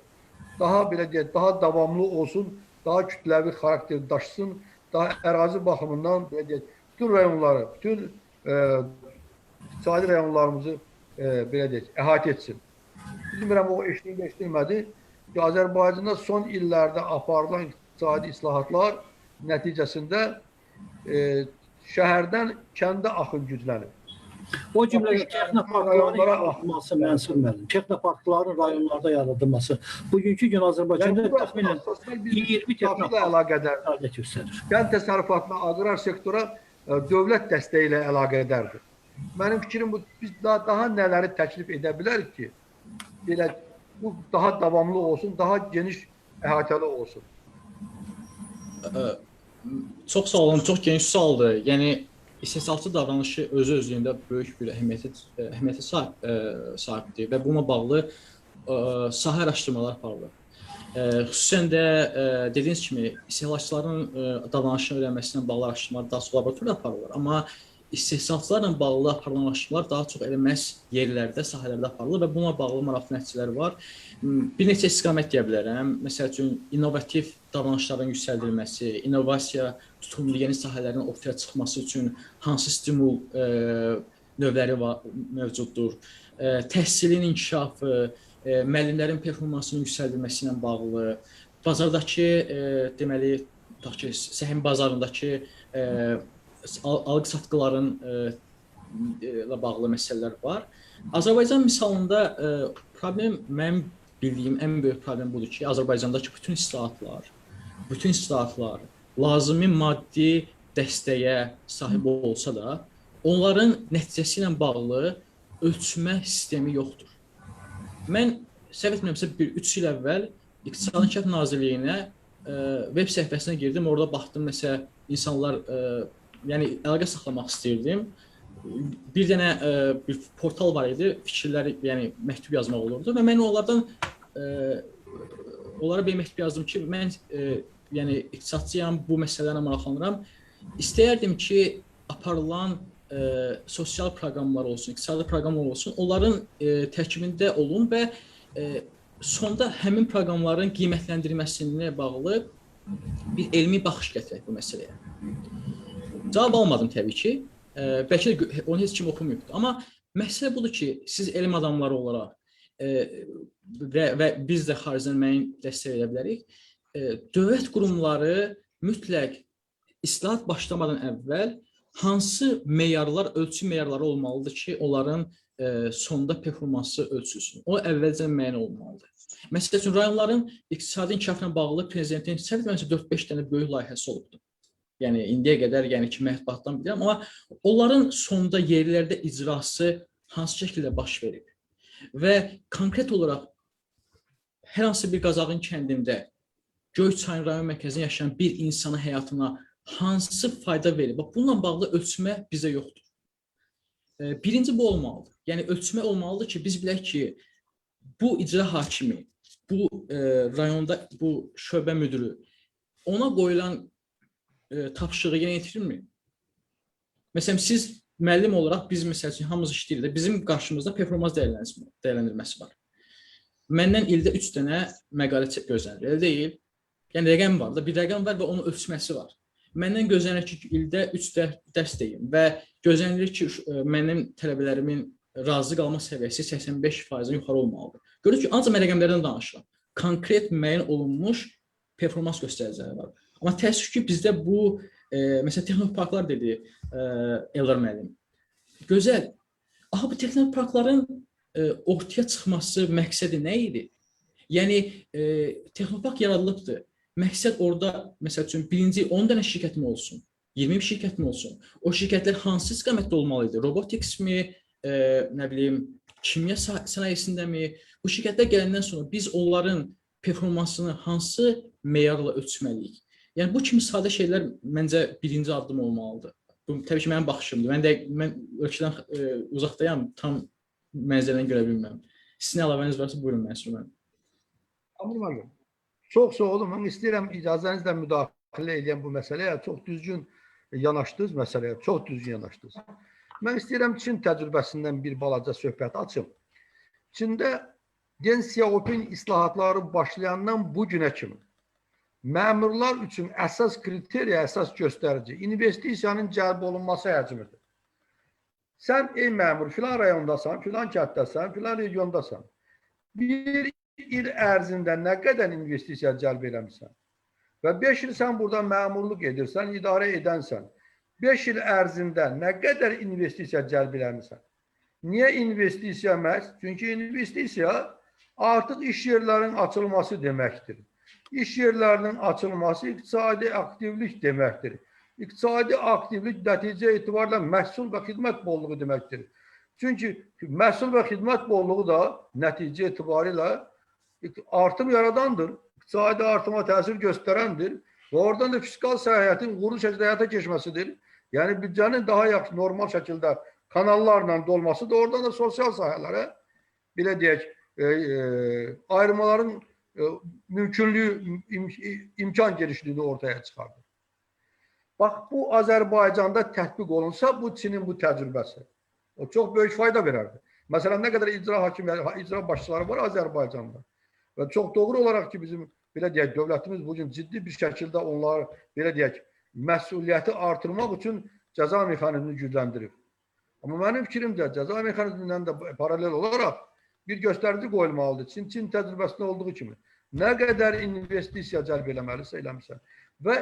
daha belə deyək, daha davamlı olsun, daha kütləvi xarakter daşısın, daha ərazi baxımından belə deyək, bütün rayonları, bütün iqtisadi rayonlarımızı belə deyək, əhatə etsin. Bilmirəm, o eşitmədi ki, Azərbaycanda son illərdə aparılan iqtisadi islahatlar nəticəsində şəhərdən kəndə axın güclənir. O cümlədə texnoparkların yaradılması, Mənsur müəllim, texnoparkların rayonlarda yaradılması bugünkü gün Azərbaycanda təxminən 20 texnopark göstərir. Kənd təsərrüfatına, aqrar sektora dövlət dəstəyi ilə əlaqədardır. Mənim fikrim bu, biz daha nələri təklif edə bilərik ki, bu daha davamlı olsun, daha geniş əhatəli olsun. Çox sağ olun, çox geniş sualdır. Yəni, istehsalçı davranışı özü-özlüyündə böyük bir əhəmiyyətə sahibdir və bununla bağlı sahə araşdırmalar aparılır. Xüsusən də dediyiniz kimi, istehsalçıların davranışını öyrənməsindən bağlı araşdırmalar daha çox laboratoriyada aparılır. Amma istehsalçılarla bağlı aparılan araşdırmalar daha çox elə məhz yerlərdə, sahələrdə aparılır və bununla bağlı maraqlı nəticələr var. Bir neçə istiqamət deyə bilərəm. Məsəl üçün, innovativ davranışların yüksəldilməsi, innovasiya tutumlu yeni sahələrin ortaya çıxması üçün hansı stimul növləri mövcuddur? Təhsilin inkişafı, müəllimlərin performansının yüksəldilməsi ilə bağlı, bazardakı deməli tutaq ki, səhm bazarındakı alqı-satqıların ilə bağlı məsələlər var. Azərbaycan misalında problem, mənim bildiyim ən böyük problem budur ki, Azərbaycandakı bütün islahatlar lazımi maddi dəstəyə sahib olsa da, onların nəticəsi ilə bağlı ölçmə sistemi yoxdur. Mən səhv etmirəmsə 3 il əvvəl İqtisadi İnkişaf Nazirliyinə web səhifəsinə girdim, orada baxdım məsələn insanlar yəni əlaqə saxlamaq istəyirdim. Bir dənə bir portal var idi, fikirləri, yəni məktub yazmaq olurdu və mən onlara bir məktub yazdım ki, mən yəni iqtisadçıyam, bu məsələlərlə maraqlanıram. İstəyərdim ki, aparılan sosial proqramlar olsun, iqtisadi proqramlar olsun, onların tərkibində olun və sonda həmin proqramların qiymətləndirilməsinə bağlı bir elmi baxış gətirək bu məsələyə. Cavab almadım təbii ki. Bəlkə də onu heç kim oxumayıbdır. Amma məsələ budur ki, siz elm adamları olaraq və biz də xaricdən müəyyən dəstək edə bilərik. Dövlət qurumları mütləq islahat başlamadan əvvəl hansı meyarlar, ölçü meyarları olmalıdır ki, onların sonda performansı ölçülsün. O əvvəlcədən müəyyən olmalıdır. Məsəl üçün, rayonların iqtisadi inkişafına bağlı prezidentin 4-5 dənə böyük layihəsi olubdur. Yəni, indiyə qədər ki, mətbuatdan bilirəm, amma onların sonda yerlərdə icrası hansı şəkildə baş verib və konkret olaraq hər hansı bir Qazağın kəndində Göyçayın rayon mərkəzində yaşayan bir insanın həyatına hansı fayda verir? Bununla bağlı ölçmə bizə yoxdur. Birinci bu olmalıdır. Yəni, ölçmə olmalıdır ki, biz bilək ki, bu icra hakimi, bu rayonda bu şöbə müdürü ona qoyulan tapşırığı yenə yetirilmir. Məsələn, siz müəllim olaraq biz məsəl üçün hamımız işləyirik də, bizim qarşımızda performans dəyərləndirməsi var. Məndən ildə 3 dənə məqalə gözlənilir, elə deyil. Yəni, rəqəm var da, bir rəqəm var və onun ölçməsi var. Məndən gözlənilir ki, ildə 3 dərs deyim və gözlənilir ki, mənim tələbələrimin razı qalma səviyyəsi 85%-dən yuxarı olmalıdır. Görürük ki, ancaq mən rəqəmlərdən danışıram. Konkret müəyyən olunmuş performans göstəriciləri var. Amma təəssüf ki, bizdə bu, məsələn, texnoparklar dedi Eldar müəllim. Gözəl. Bu texnoparkların ortaya çıxması məqsədi nə idi? Yəni, texnopark yaradılıbdır. Məqsəd orada, məsəl üçün, birinci 10 dənə şirkət mi olsun? 20 şirkət mi olsun? O şirkətlər hansı istiqamətdə olmalıydı? Robotics mi? Nə bilim, kimya sənayesində mi? Bu şirkətlər gələndən sonra biz onların performansını hansı meyarla ölçməliyik? Yəni, bu kimi sadə şeylər məncə birinci addım olmalıdır. Bu, təbii ki, mənim baxışımdır. Mən ölkədən uzaqdayam, tam mənzərəni görə bilməm. Sizin əlavəniz varsa, buyurun Mənsur müəllim. Amir müəllim, çox sağ olun. Mən istəyirəm icazənizlə müdaxilə edən bu məsələyə çox düzgün yanaşdınız məsələyə, çox düzgün yanaşdınız. Mən istəyirəm Çin təcrübəsindən bir balaca söhbət açım. Çində Deng Xiaoping islahatları başlayandan bu günə kimi məmurlar üçün əsas kriteriya, əsas göstərici investisiyanın cəlb olunması həcmidir. Sən ey məmur filan rayondasan, filan kətdəsən, filan regiondasan. Bir il ərzində nə qədər investisiya cəlb eləmişsən və 5 il sən burada məmurluq edirsən, idarə edənsən. 5 il ərzində nə qədər investisiya cəlb eləmişsən? Niyə investisiya məhz? Çünki investisiya artıq iş yerlərinin açılması deməkdir. İş yerlərinin açılması iqtisadi aktivlik deməkdir. İqtisadi aktivlik nəticə etibarıyla məhsul və xidmət bolluğu deməkdir. Çünki məhsul və xidmət bolluğu da nəticə etibarıyla artım yaradandır. İqtisadi artıma təsir göstərəndir və oradan da fiskal səlahiyyətin uğurlu şəkildə həyata keçməsidir. Yəni büdcənin daha yaxşı, normal şəkildə kanallarla dolması da oradan da sosial sahələrə, belə deyək, ayrılmaların mümkünlüğü, imkan genişliğini ortaya çıxardır. Bax, bu Azərbaycanda tətbiq olunsa, bu Çinin bu təcrübəsi. O çox böyük fayda verərdi. Məsələn, nə qədər icra başçıları var Azərbaycanda. Və çox doğru olaraq ki, bizim, belə deyək, dövlətimiz bugün ciddi bir şəkildə onları, belə deyək, məsuliyyəti artırmaq üçün cəza mexanizmini gücləndirir. Amma mənim fikrimcə, cəza mexanizmindən də paralel olaraq bir göstərici qoyulmalıdır. Çin təcrübəsində olduğu kimi. Nə qədər investisiya cəlb eləməlisə eləmişsən. Və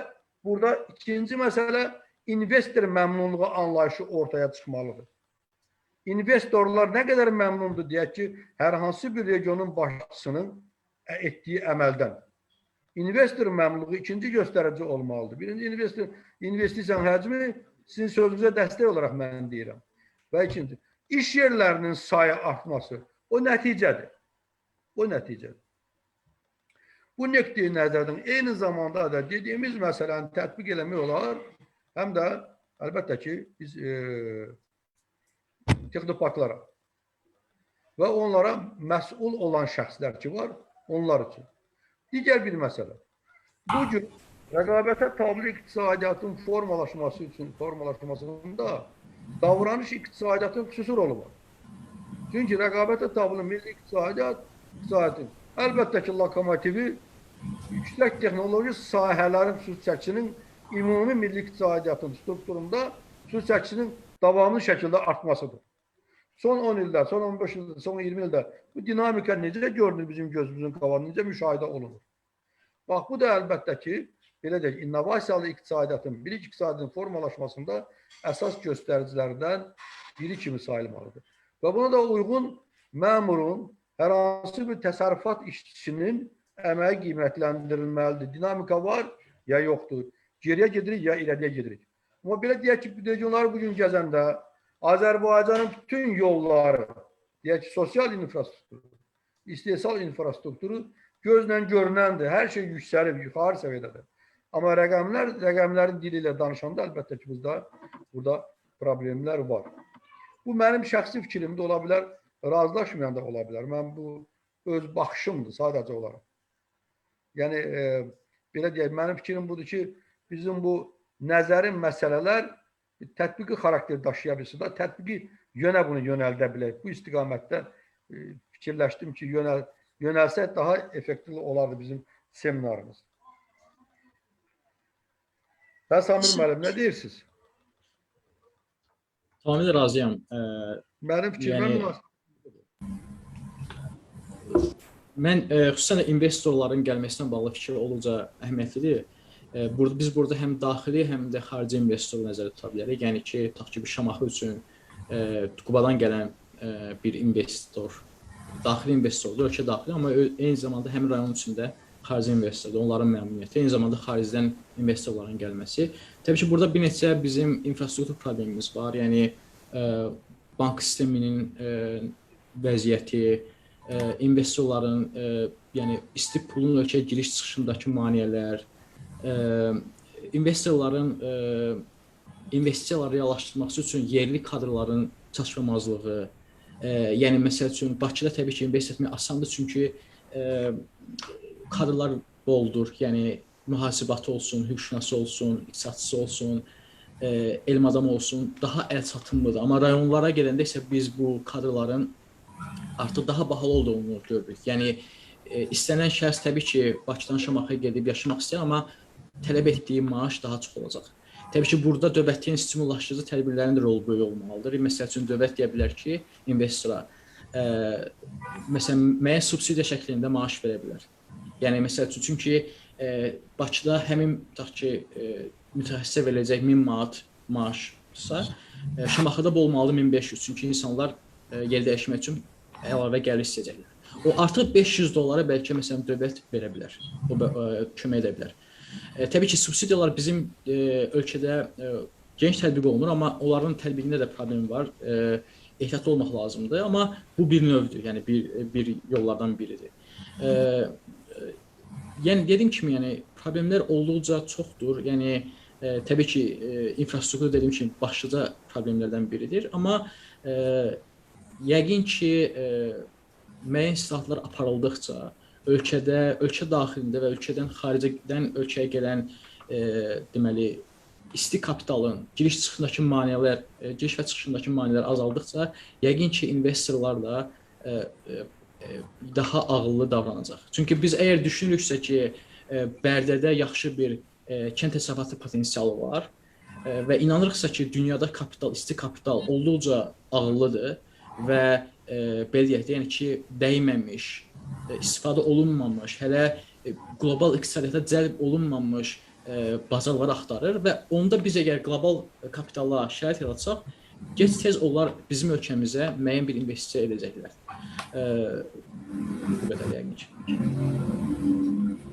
Burada ikinci məsələ investor məmnunluğu anlayışı ortaya çıxmalıdır. İnvestorlar nə qədər məmnundur deyək ki, hər hansı bir regionun başçısının etdiyi əməldən. İnvestor məmnunluğu ikinci göstərici olmalıdır. Birinci investisiyanın həcmi sizin sözünüzə dəstək olaraq mən deyirəm. Və ikinci, iş yerlərinin sayı artması o nəticədir. O nəticədir. Bu nöqteyi nəzərdən eyni zamanda da dediyimiz məsələni tətbiq eləmək olar. Həm də əlbəttə ki, biz texnoparklara və onlara məsul olan şəxslər ki var, onlar üçün. Digər bir məsələ. Bugün rəqabətə tabi iqtisadiyyatın formalaşmasında davranış iqtisadiyyatın xüsusi rolu var. Çünki rəqabətə tabi milli iqtisadiyyatın əlbəttə ki, lokomotivi yüksək texnoloji sahələrin xüsusi çəkisinin ümumi milli iqtisadiyyatın strukturunda xüsusi çəkisinin davamlı şəkildə artmasıdır. Son 10 ildə, son 15 ildə, son 20 ildə bu dinamika necə görünür bizim gözümüzün qabağında, necə müşahidə olunur? Bax, bu da əlbəttə ki, belə deyək, innovasiyalı iqtisadiyyatın, bilik iqtisadiyyatın formalaşmasında əsas göstəricilərdən biri kimi sayılmalıdır. Və buna da uyğun məmurun, hər hansı bir təsərrüfat işçisinin əməyi qiymətləndirilməlidir. Dinamika var, ya yoxdur. Geriyə gedirik, ya irəliyə gedirik. Amma belə deyək ki, regionları bugün gəzəndə Azərbaycanın bütün yolları, deyək ki, sosial infrastrukturu, istehsal infrastrukturu gözlə görünəndir. Hər şey yüksəlib, yuxarı səviyyədədir. Amma rəqəmlərin dili ilə danışanda əlbəttə ki, burada problemlər var. Bu mənim şəxsi fikrimdə ola bilər, razılaşmayan da ola bilər. Mən bu öz baxışımdır sadəcə olaraq. Yəni, belə deyək, mənim fikrim budur ki, bizim bu nəzərin məsələlər tətbiqi xarakter daşıya bilsin. Tətbiqi yönə bunu yönəldə bilək. Bu istiqamətdə fikirləşdim ki, yönəlsək daha effektivli olardı bizim seminarımız. Və Samir müəllim, nə deyirsiniz? Tamamilə razıyam. Mənim fikrimə münasib. Mən xüsusən investorların gəlməsindən bağlı fikir olunca əhəmiyyətlidir. Biz burada həm daxili, həm də xarici investor nəzərdə tuta bilərik. Yəni ki, tutaq ki, bir Şamaxı üçün Qubadan gələn bir investor, daxili investordur, ölkə daxili, amma eyni zamanda həm rayon içində xarici investordur, onların məmnuniyyəti, eyni zamanda xaricdən investorların gəlməsi. Təbii ki, burada bir neçə bizim infrastruktur problemimiz var. Yəni, bank sisteminin vəziyyəti, investorların, yəni isti pulun ölkəyə giriş-çıxışındakı maneələr, investorların investisiyaları reallaşdırması üçün yerli kadrların çatışmamazlığı, yəni məsəl üçün Bakıda təbii ki, investisiya etmək asandır, çünki kadrlar boldur, yəni mühasibatı olsun, hüquqşünası olsun, iqtisadçısı olsun, elm adamı olsun, daha əl çatımlıdır. Amma rayonlara gələndə isə biz bu kadrların artıq daha bahalı olduğunu görürük. Yəni, istənilən şəxs təbii ki, Bakıdan Şamaxıya gedib yaşamaq istəyir, amma tələb etdiyi maaş daha çox olacaq. Təbii ki, burada dövlətin stimullaşdırıcı tədbirlərinin də rolu böyük olmalıdır. Məsəl üçün, dövlət deyə bilər ki, investora, məsələn, müəyyən subsidiya şəklində maaş verə bilər. Yəni, məsəl üçün, çünki Bakıda həmin, tutaq ki, mütəxəssisə veriləcək 1000 manat maaşsa, Şamaxıda bu olmalıdır 1500, çünki insanlar yer dəyişmək üçün əlavə gəlir istəyəcəklər. O artıq $500 bəlkə məsələn dövlət verə bilər, o kömək edə bilər. Təbii ki, subsidiyalar bizim ölkədə geniş tətbiq olunur, amma onların tətbiqində də problem var. Ehtiyatlı olmaq lazımdır, amma bu bir növdür, yəni bir yollardan biridir. Yəni dediyim kimi, yəni problemlər olduqca çoxdur. Yəni təbii ki, infrastruktur dediyim kimi başlıca problemlərdən biridir, amma yəqin ki, müəyyən islahatlar aparıldıqca ölkə daxilində və ölkədən xaricdən ölkəyə gələn deməli isti kapitalın giriş və çıxışındakı maneələr azaldıqca yəqin ki, investorlar da daha ağıllı davranacaq. Çünki biz əgər düşünürüksə ki, Bərdədə yaxşı bir kənd təsərrüfatı potensialı var və inanırıqsa ki, dünyada isti kapital olduqca ağıllıdır və belə deyək də, yəni ki, dəyməmiş, istifadə olunmamış, hələ qlobal iqtisadiyyata cəlb olunmamış bazarlar axtarır və onda biz əgər qlobal kapitala şərait yaratsaq, gec-tez onlar bizim ölkəmizə müəyyən bir investisiya edəcəklər. Bu qədər yəqin ki.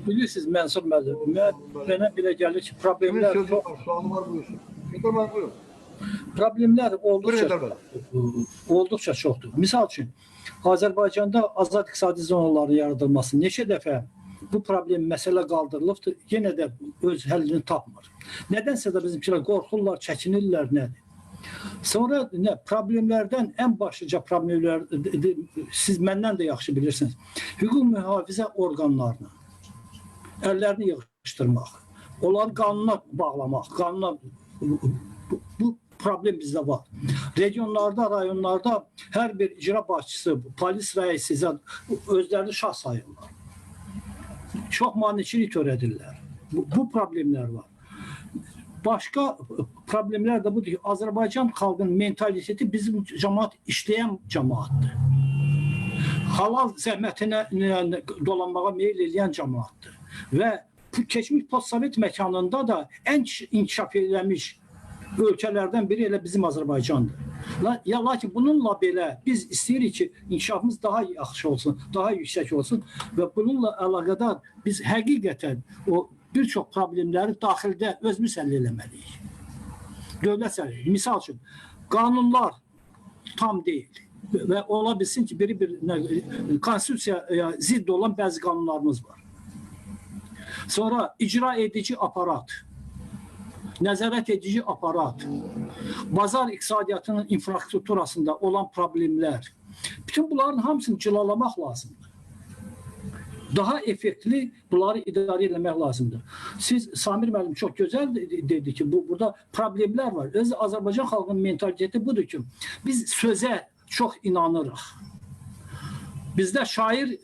Bilirsiniz Mənsur müəllim, mənə belə gəlir ki, Kimin sözü var, sualı var buyursun. Heydər buyurun. problemlər Buyurun Heydər bəy. olduqca çoxdur. Misal üçün, Azərbaycanda azad iqtisadi zonaların yaradılması neçə dəfə bu problem məsələ qaldırılıbdır, yenə də öz həllini tapmır. Nədənsə də bizimkilər qorxurlar, çəkinirlər, nədir? Sonra problemlərdən ən başlıca problemlər, siz məndən də yaxşı bilirsiniz, hüquq mühafizə orqanlarına əllərini yığışdırmaq, onları qanuna bağlamaq, bu problem bizdə var. Regionlarda, rayonlarda hər bir icra başçısı, polis rəisi özlərini şah sayırlar. Çox maniçilik törədirlər. Bu problemlər var. Başqa problemlər də budur ki, Azərbaycan xalqının mentaliteti bizim cəmaat işləyən cəmaatdır. Halal zəhmətinə dolanmağa meyil edən cəmaatdır. Və keçmiş postsovet məkanında da ən inkişaf edilmiş ölkələrdən biri elə bizim Azərbaycandır. Lakin bununla belə biz istəyirik ki, inkişafımız daha yaxşı olsun, daha yüksək olsun və bununla əlaqədar biz həqiqətən o bir çox problemləri daxildə özümüz həll eləməliyik. Dövlət sərvəti, misal üçün, qanunlar tam deyil və ola bilsin ki, biri konstitusiyaya zidd olan bəzi qanunlarımız var. Sonra icra edici aparat, nəzarət edici aparat, bazar iqtisadiyyatının infrastrukturasında olan problemlər, bütün bunların hamısını cilalamaq lazımdır. Daha effektli bunları idarə etmək lazımdır. Siz, Samir müəllim çox gözəl dedi ki, burada problemlər var. Öz Azərbaycan xalqının mentaliteti budur ki, biz sözə çox inanırıq. Bizdə şair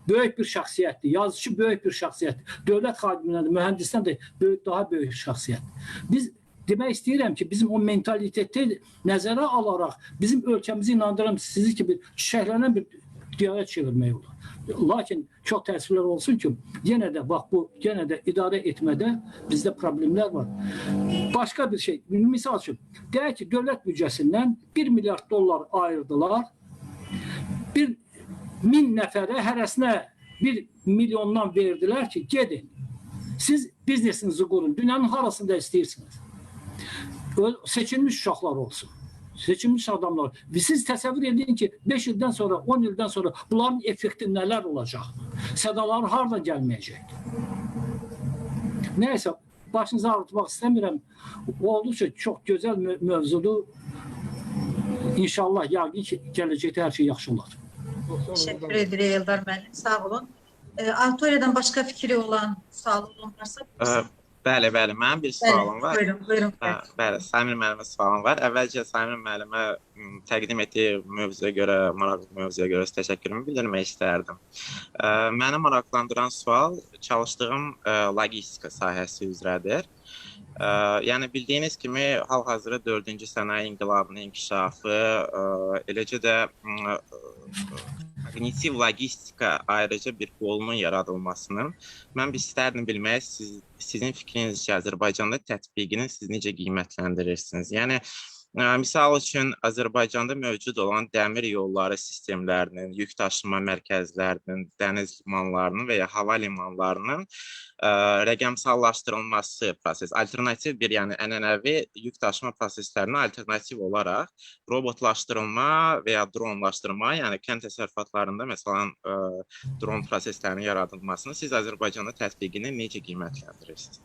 böyük bir şəxsiyyətdir, yazıcı böyük bir şəxsiyyətdir, dövlət xadimindən də, mühəndisdən də daha böyük şəxsiyyətdir. Biz demək istəyirəm ki, bizim o mentaliteti nəzərə alaraq, bizim ölkəmizi inandırım, sizi ki, çiçəklənən bir diyaya çevirmək olur. Lakin çox təəssüflər olsun ki, yenə də bax bu, yenə də idarə etmədə bizdə problemlər var. Başqa bir şey, misal üçün, deyək ki, dövlət büdcəsindən 1 milyard dollar ayırdılar, 1000 nəfərə hərəsinə 1 milyondan verdilər ki, gedin, siz biznesinizi qurun, dünyanın harasında istəyirsiniz. Seçilmiş uşaqlar olsun. Seçilmiş adamlar. Siz təsəvvür edin ki, 5 ildən sonra, 10 ildən sonra bunların effekti nələr olacaq? Sədaları harada gəlməyəcək? Nəysə, başınızı ağrıtmaq istəmirəm. Olduqca çox gözəl mövzudur. İnşallah, yəqin ki, gələcəkdə hər şey yaxşı olar. Teşekkür ederim Eldar müəllim. Sağ olun. Auditoriyadan başqa fikri olan, sualı olan varsa? Bəli, mənim bir sualım var. Buyurun. Bəli, Samir müəllimə sualım var. Əvvəlcə Samir müəllimə təqdim etdiyi mövzuya görə, maraqlı mövzuya görə təşəkkürümü bildirmək istərdim. Məni maraqlandıran sual çalışdığım logistika sahəsi üzrədir. Yəni bildiyiniz kimi hal-hazırda 4-cü sənaye inqilabının inkişafı, eləcə də kognitiv logistika ayrıca bir qolunun yaradılmasının mən istərdim bilməyə sizin fikriniz ki, Azərbaycanda tətbiqini siz necə qiymətləndirirsiniz? Yəni, misal üçün Azərbaycanda mövcud olan dəmir yolları sistemlərinin, yük daşıma mərkəzlərinin, dəniz limanlarının və ya hava limanlarının rəqəmsallaşdırılması proses, alternativ bir, yəni ənənəvi yük daşıma proseslərinə alternativ olaraq robotlaşdırılma və ya dronlaşdırma, yəni kənd təsərrüfatlarında məsələn dron proseslərinin yaradılmasını siz Azərbaycanda tətbiqini necə qiymətləndirirsiniz?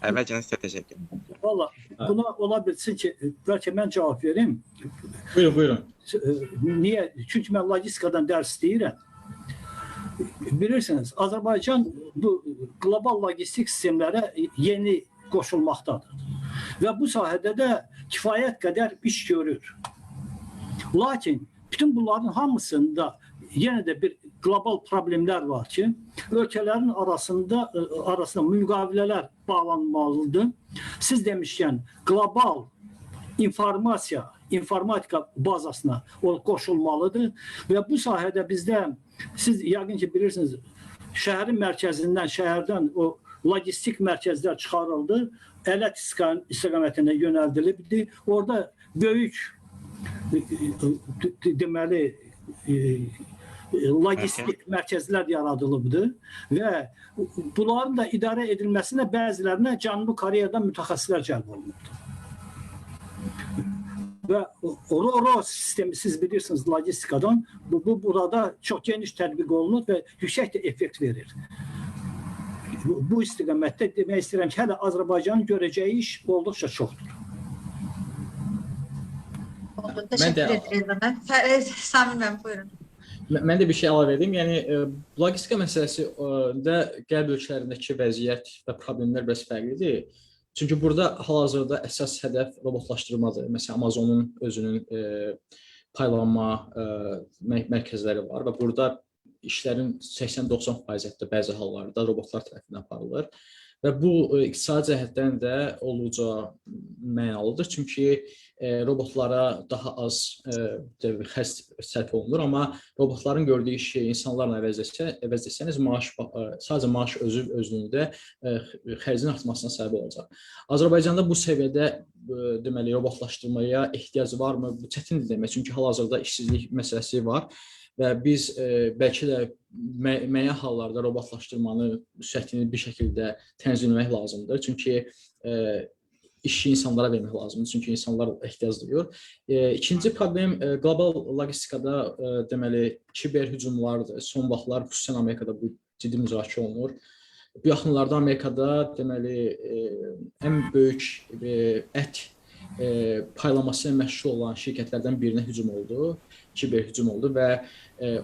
Əvvəlcə sizə təşəkkür edirəm. Valla, buna ola bilsin ki, bəlkə mən cavab verim. Buyurun. Niyə? Çünki mən logistikadan dərs istəyirəm. Bilirsiniz, Azərbaycan bu qlobal logistik sistemlərə yeni qoşulmaqdadır. Və bu sahədə də kifayət qədər iş görür. Lakin bütün bunların hamısında yenə də bir qlobal problemlər var ki, ölkələrin arasında müqavilələr bağlanmalıdır. Siz demişkən, qlobal informatika bazasına qoşulmalıdır və bu sahədə bizdə, siz yəqin ki bilirsiniz, şəhərin mərkəzindən, şəhərdən o logistik mərkəzlər çıxarıldı, Ələt istiqamətinə yönəldilibdi. Orada böyük deməli logistik mərkəzlər yaradılıbdı və bunların da idarə edilməsinə bəzilərinə Cənubi Koreyadan mütəxəssislər cəlb olunubdu. Və RORO sistemi siz bilirsiniz logistikadan burada çox geniş tətbiq olunur və yüksək də effekt verir. Bu istiqamətdə demək istəyirəm ki, hələ Azərbaycanın görəcəyi iş olduqca çoxdur. Oldu. Təşəkkür edirəm. Samir müəllim, buyurun. Mən də bir şey əlavə edeyim. Yəni logistika məsələsində qərb ölkələrindəki vəziyyət və problemlər bəs fərqlidir. Çünki burada hal-hazırda əsas hədəf robotlaşdırmadır. Məsələn, Amazonun özünün paylanma mərkəzləri var və burada işlərin 80-90% bəzi hallarda robotlar tərəfindən aparılır. Və bu iqtisadi cəhətdən də olduqca mənalıdır. Çünki robotlara daha az xərc sərf olunur, amma robotların gördüyü işi insanlarla əvəzləsəniz, sadəcə maaş özlüyündə xərcin artmasına səbəb olacaq. Azərbaycanda bu səviyyədə deməli robotlaşdırmaya ehtiyac varmı? Bu çətindir demək, çünki hal-hazırda işsizlik məsələsi var və biz bəlkə də müəyyən hallarda robotlaşdırmanı sürətini bir şəkildə tənzimləmək lazımdır. Çünki işi insanlara vermək lazımdır, çünki insanlar ehtiyac duyur. İkinci problem qlobal logistikada deməli kiber hücumlardır. Son vaxtlar xüsusən Amerikada bu ciddi müzakirə olunur. Bu yaxınlarda Amerikada deməli ən böyük ət paylaması ilə məşğul olan şirkətlərdən birinə hücum oldu, kiber hücum oldu və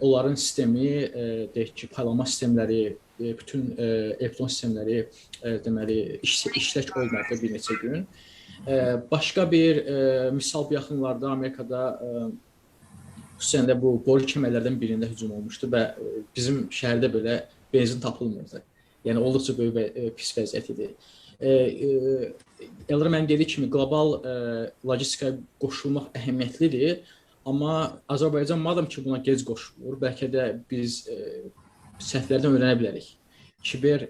onların sistemi, deyək ki, paylama sistemləri, bütün elektron sistemləri deməli işlək olmadı bir neçə gün. Başqa bir misal bu yaxınlarda Amerikada xüsusən də bu boru kəmərlərdən birində hücum olmuşdu və bizim şəhərdə belə benzin tapılmırdı. Yəni olduqca böyük pis vəziyyət idi. Elra mənim dediyi kimi qlobal logistikaya qoşulmaq əhəmiyyətlidir, amma Azərbaycan madam ki buna gec qoşulur, bəlkə də biz səhvlərdən öyrənə bilərik. Kiber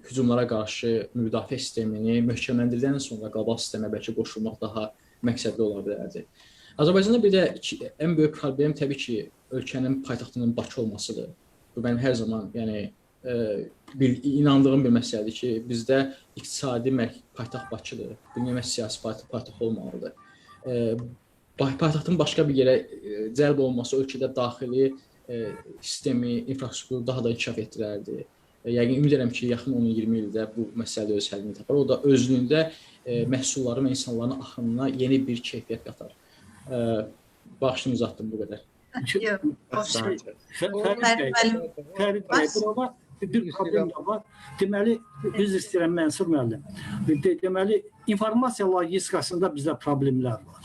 hücumlara qarşı müdafiə sistemini möhkəmləndirdikdən sonra qlobal sistemə bəlkə qoşulmaq daha məqsədli ola bilərdi. Azərbaycanda bir də ən böyük problem təbii ki ölkənin paytaxtının Bakı olmasıdır. Bu mənim hər zaman inandığım bir məsələdir ki, bizdə iqtisadi paytaxt Bakıdır. Dünya siyasi paytaxt olmalıdır. Paytaxtın başqa bir yerə cəlb olması ölkədə daxili sistemi, infrastrukturu daha da inkişaf etdirərdi. Yəqin ümid edirəm ki, yaxın 10-20 ildə bu məsələ öz həllini tapar. O da özlüyündə məhsulların və insanların axınına yeni bir keyfiyyət qatar. Bağışını uzatdım bu qədər. Fərid bəy, burada bir problem də var. Deməli, üzr istəyirəm Mənsur müəllim. Deməli, informasiya logistikasında bizdə problemlər var.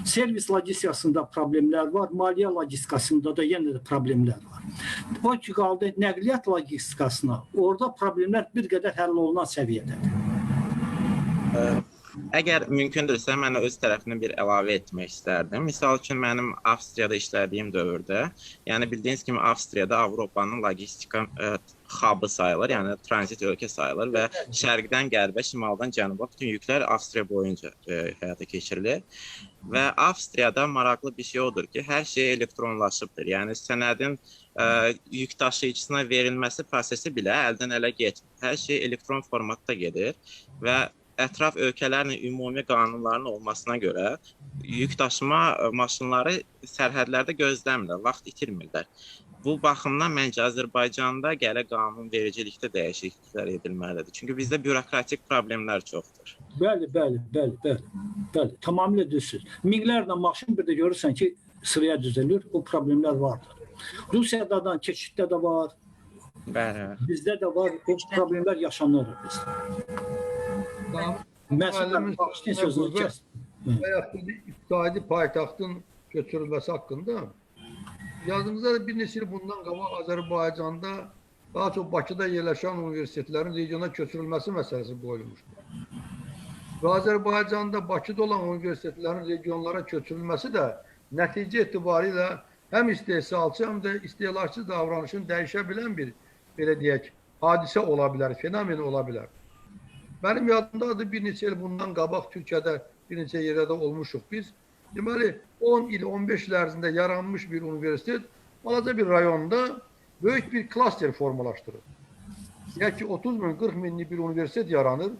Servis logistikasında problemlər var, maliyyə logistikasında da yenə də problemlər var. O ki qaldı nəqliyyat logistikasına, orada problemlər bir qədər həll olunan səviyyədədir. Əgər mümkündürsə, mən öz tərəfimdən bir əlavə etmək istərdim. Misal üçün, mənim Avstriyada işlədiyim dövrdə, yəni bildiyiniz kimi Avstriyada Avropanın logistika hub'ı sayılır, yəni tranzit ölkə sayılır və şərqdən qərbə, şimaldan cənuba bütün yüklər Avstriya boyunca həyata keçirilir. Və Avstriyada maraqlı bir şey odur ki, hər şey elektronlaşıbdır. Yəni sənədin yük daşıyıcısına verilməsi prosesi bilə əldən ələ getmir. Hər şey elektron formatda gedir və ətraf ölkələrin ümumi qanunlarının olmasına görə yük daşıma maşınları sərhədlərdə gözləmirlər, vaxt itirmirlər. Bu baxımdan məncə Azərbaycanda gərək qanunvericilikdə dəyişikliklər edilməlidir. Çünki bizdə bürokratik problemlər çoxdur. Bəli. Tamamilə düzsüz. Minlərlə maşın bir də görürsən ki, sıraya düzəlir, o problemlər vardır. Rusiyadan keçiddə də var, bizdə də var, o problemlər yaşanır bizdə. Məsələn, sözünü kəs. İqtisadi paytaxtın götürülməsi haqqında yadımızda bir neçə il bundan qabaq Azərbaycanda daha çox Bakıda yerləşən universitetlərin regiona köçürülməsi məsələsi qoyulmuşdu. Və Azərbaycanda Bakıda olan universitetlərin regionlara köçürülməsi də nəticə etibarilə həm istehsalçı, həm də istehlakçı davranışın dəyişə bilən bir, belə deyək, hadisə ola bilər, fenomen ola bilər. Mənim yadımdadır, bir neçə il bundan qabaq Türkiyədə bir neçə yerdə olmuşuq biz. Deməli, 10 il, 15 il ərzində yaranmış bir universitet, balaca bir rayonda böyük bir klaster formalaşdırır. Yəni ki, 30 min, 40 minlik bir universitet yaranır.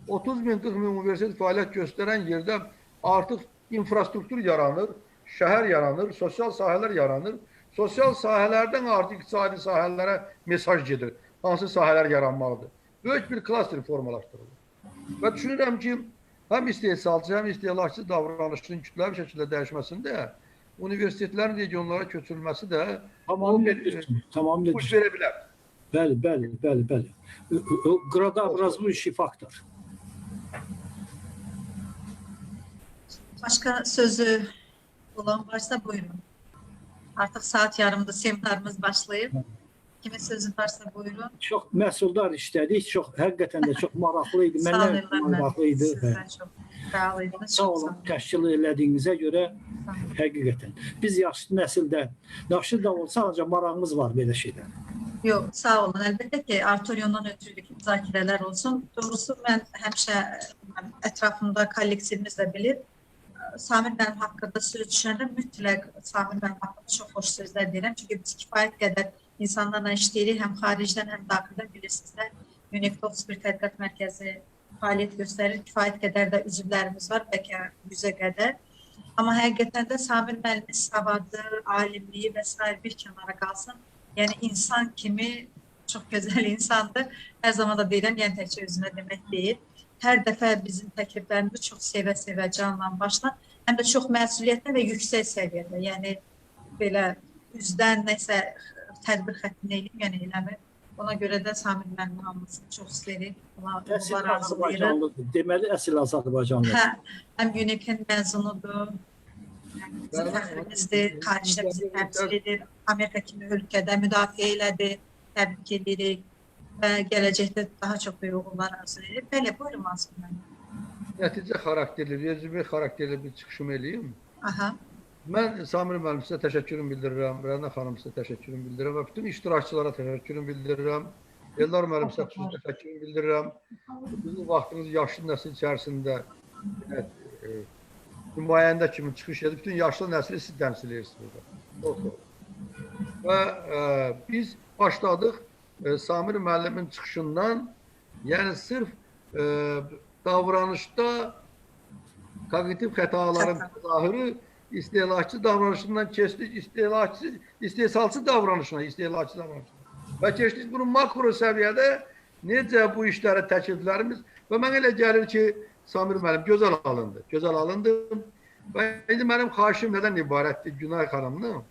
30 bin, 40 min universitet fəaliyyət göstərən yerdə artıq infrastruktur yaranır, şəhər yaranır, sosial sahələr yaranır. Sosial sahələrdən artıq iqtisadi sahələrə mesaj gedir. Hansı sahələr yaranmalıdır? Böyük bir klaster formalaşdırılır. Və düşünürəm ki, həm istehsalçı, həm istehlakçı davranışının kütləvi şəkildə dəyişməsində universitetlərin regionlara köçürülməsi də tamamilə uç verə bilər. Bəli. Qradavrazlı işi faktor. Başka sözü olan varsa buyurun. Artık saat yarımda seminarımız başlayıb. Kimin sözü varsa buyurun. Çox məhsuldar işlədik, həqiqətən də çox maraqlı idi. Sağ olun. Maraqlı idi. Sizler çok fəal idiniz. Sağ olun, təşkil elədiyinizə görə həqiqətən. Biz yaşlı nəsildə, yaşlı da olsa ancaq marağımız var belə şeylər. Yok, sağ olun. Elbette ki Artorion'dan ötürülük müzakirələr olsun. Doğrusu mən həmişə ətrafımda kollektivimiz də bilir. Samir mənim haqqında söz düşəndə mütləq Samir mənim haqqında çox xoş sözlər deyirəm. Çünki biz kifayət qədər insanlarla işləyirik, həm xaricdən, həm daxildən bilirsizlər. UNEC'də 31 Tədqiqat Mərkəzi fəaliyyət göstərir. Kifayət qədər də üzvlərimiz var, bəlkə 100-ə qədər. Amma həqiqətən də Samir müəllimin savadı, alimliyi və s. bir kənara qalsın. Yəni insan kimi çox gözəl insandır. Hər zaman da deyirəm, yəni təkcə özünə demək deyil. Hər dəfə bizim təkliflərimizi çox sevə-sevə, canla başla, həm də çox məsuliyyətli və yüksək səviyyədə. Yəni belə üzdən nəsə tədbir xəttini eləyib, yəni eləmir. Ona görə də Samir müəllimin hamısını çox sevir. Əsl Azərbaycanlıdır. Deməli, əsl Azərbaycanlıdır. Hə, həm UNEC-in məzunudur, bizim fəxrimizdir, xaricdə bizi təmsil edir, Amerika kimi ölkədə müdafiə elədi, təbrik edirik və gələcəkdə daha çox böyük uğurlar arzu edir. Bəli, buyurun Mansur müəllim. Nəticə xarakterli, rezüme xarakterli bir çıxışımı eləyim. Aha. Mən Samir müəllim sizə təşəkkürümü bildirirəm, Rəna xanım sizə təşəkkürümü bildirirəm və bütün iştirakçılara təşəkkürümü bildirirəm. Eldar müəllim sizə xüsusi təşəkkürümü bildirirəm. Bizim vaxtınız yaşlı nəsil içərisində nümayəndə kimi çıxış edib, bütün yaşlı nəsli siz təmsil edirsiniz burada. Və biz başladıq Samir müəllimin çıxışından, yəni sırf davranışda kognitiv xətaların təzahürü istehlakçı davranışından keçdik, istehsalçı davranışına, və keçdik bunun makro səviyyədə necə bu işlərə təkliflərimiz və mən elə gəlir ki, Samir müəllim gözəl alındı və indi mənim xahişim nədən ibarətdir Günay xanımdan?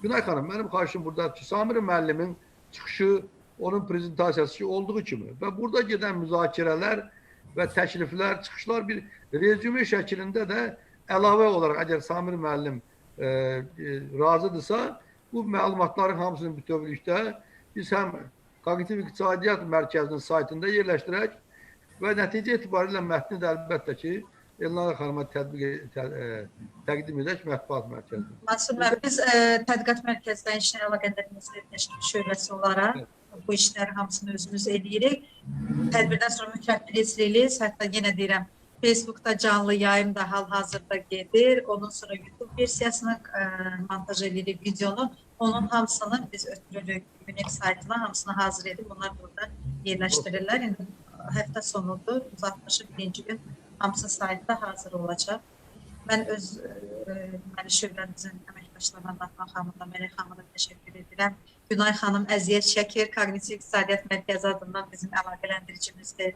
Günay xanım, mənim xahişim burada ki, Samir müəllimin çıxışı, onun prezentasiyası olduğu kimi və burada gedən müzakirələr və təkliflər, çıxışlar bir rezüme şəklində də əlavə olaraq, əgər Samir müəllim razıdırsa, bu məlumatların hamısını bütövlükdə biz həm Kognitiv İqtisadiyyat Mərkəzinin saytında yerləşdirək və nəticə etibarilə mətni də əlbəttə ki, Elnara xanıma təqdim edək mətbuat mərkəzində. Mansur müəllim, biz Tədqiqat Mərkəzdən İşlə Əlaqədar Təşkil Şöbəsi olaraq bu işləri hamısını özümüz edirik. Tədbirdən sonra mütləq bilirsiniz, hətta yenə deyirəm, Facebookda canlı yayım da hal-hazırda gedir. Ondan sonra YouTube versiyasını montaj edirik videonu. Onun hamısını biz ötürürük UNEC saytına, hamısını hazır edib onlar burada yerləşdirirlər. İndi həftə sonudur, uzatmışı birinci gün hamısı saytda hazır olacaq. Mən öz şöbəmizin əməkdaşlarına Natman xanımda, Mələk xanımda təşəkkür edirəm. Günay xanım əziyyət çəkir, Kognitiv İqtisadiyyat Mərkəzi adından bizim əlaqələndiricimizdir.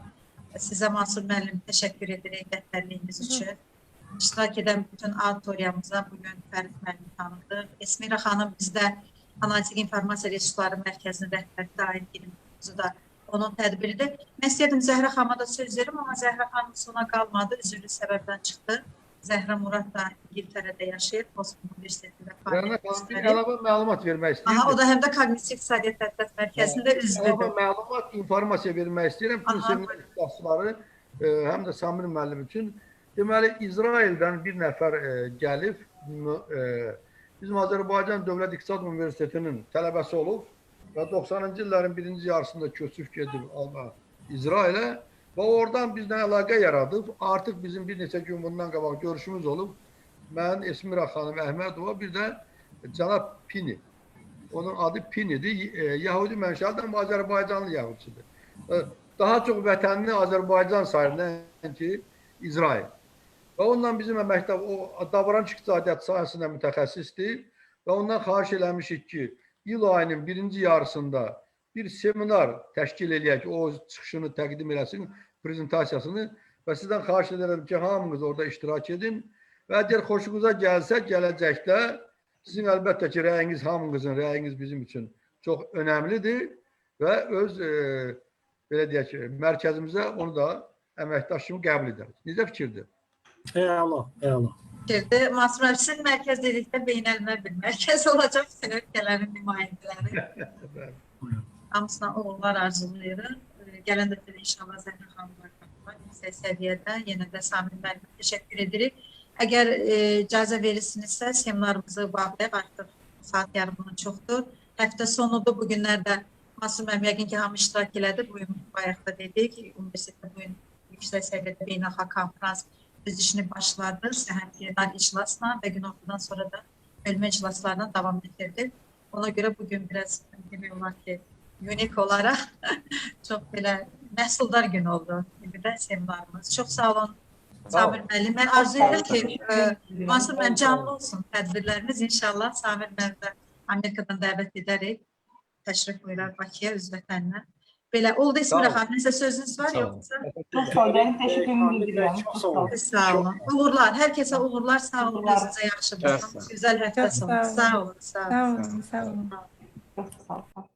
Sizə Mansur müəllim təşəkkür edirik rəhbərliyiniz üçün. İştirak edən bütün auditoriyamıza bugün Fərid müəllim tanıdıq. Esmira xanım bizdə Analitik İnformasiya Resursları Mərkəzinin rəhbəri daim bilimimizi da onun tədbiridir. Mən istəyirdim Zəhra xanıma da söz verim, amma Zəhra xanım sona qalmadı, üzrlü səbəbdən çıxdı. Zəhra Murad da İngiltərədə yaşayır, Boston Universitetində fəaliyyət göstərir. Bir əlavə məlumat vermək istəyirəm. Aha, o da həm də Kognitiv İqtisadiyyat Tədqiqat Mərkəzində üzvüdür. Əlavə məlumat, informasiya vermək istəyirəm. Bütün seminer ixtisasları həm də Samir müəllim üçün. Deməli, İsraildən bir nəfər gəlib, bizim Azərbaycan Dövlət İqtisad Universitetinin tələbəsi olub və 90-cı illərin birinci yarısında köçüb gedib İsrailə və oradan bizlə əlaqə yaradıb. Artıq bizim bir neçə gün bundan qabaq görüşümüz olub. Mən Esmira xanım Əhmədova, bir də cənab Pini. Onun adı Pinidir. Yahudi mənşəli, amma Azərbaycanlı Yahudidir. Daha çox vətənini Azərbaycan sayır, nəinki İsrail. Və ondan bizim əməkdaş, o davranış iqtisadiyyat sahəsində mütəxəssisdir və ondan xahiş eləmişik ki, il ayının birinci yarısında bir seminar təşkil eləyək, o çıxışını təqdim eləsin, prezentasiyasını və sizdən xahiş edirəm ki, hamınız orada iştirak edin və əgər xoşunuza gəlsə, gələcəkdə sizin əlbəttə ki, rəyiniz, hamınızın rəyiniz bizim üçün çox önəmlidir və öz belə deyək ki, mərkəzimizə onu da əməkdaş kimi qəbul edərik. Necə fikirdir? Əla, əla. Masum müəllim, sizin mərkəz dedikdə beynəlmiləl bir mərkəz olacaq, bütün ölkələrin nümayəndələri. Hamısına uğurlar arzulayırıq. Gələn dəfə də inşallah Zəhra xanımlar qapılar, yüksək səviyyədə yenə də Samir müəllimə təşəkkür edirik. Əgər icazə verirsinizsə, seminarımızı bağlayaq, artıq saat yarımından çoxdur. Həftə sonudur, bu günlərdə Masum müəllim yəqin ki, hamı iştirak elədi. Bugün bayaq da dedik, universitetdə bugün yüksək səviyyədə beynəlxalq konferans öz işini başladı. Səhər iclasla və günortadan sonra da bölmə iclaslarına davam edirdi. Ona görə bugün biraz demək olar ki, unik olaraq çox belə məhsuldar gün oldu. Bir də seminarımız. Çox sağ olun Samir müəllim. Mən arzu edirəm ki, Masum müəllim canlı olsun tədbirlərimiz. İnşallah Samir müəllimə Amerikadan dəvət edərik. Təşrif buyurar Bakıya, öz vətəninə. Belə oldu Esmira xanım, nəsə sözünüz var yoxsa? Çox sağ olun, təşəkkürümü bildirirəm. Çox sağ olun. Sağ olun. Uğurlar, hər kəsə uğurlar, sağ olun, özünüzə yaxşı baxın. Güzel həftə sonu. Sağ olun, sağ olun. Sağ olun. Çox sağ olun.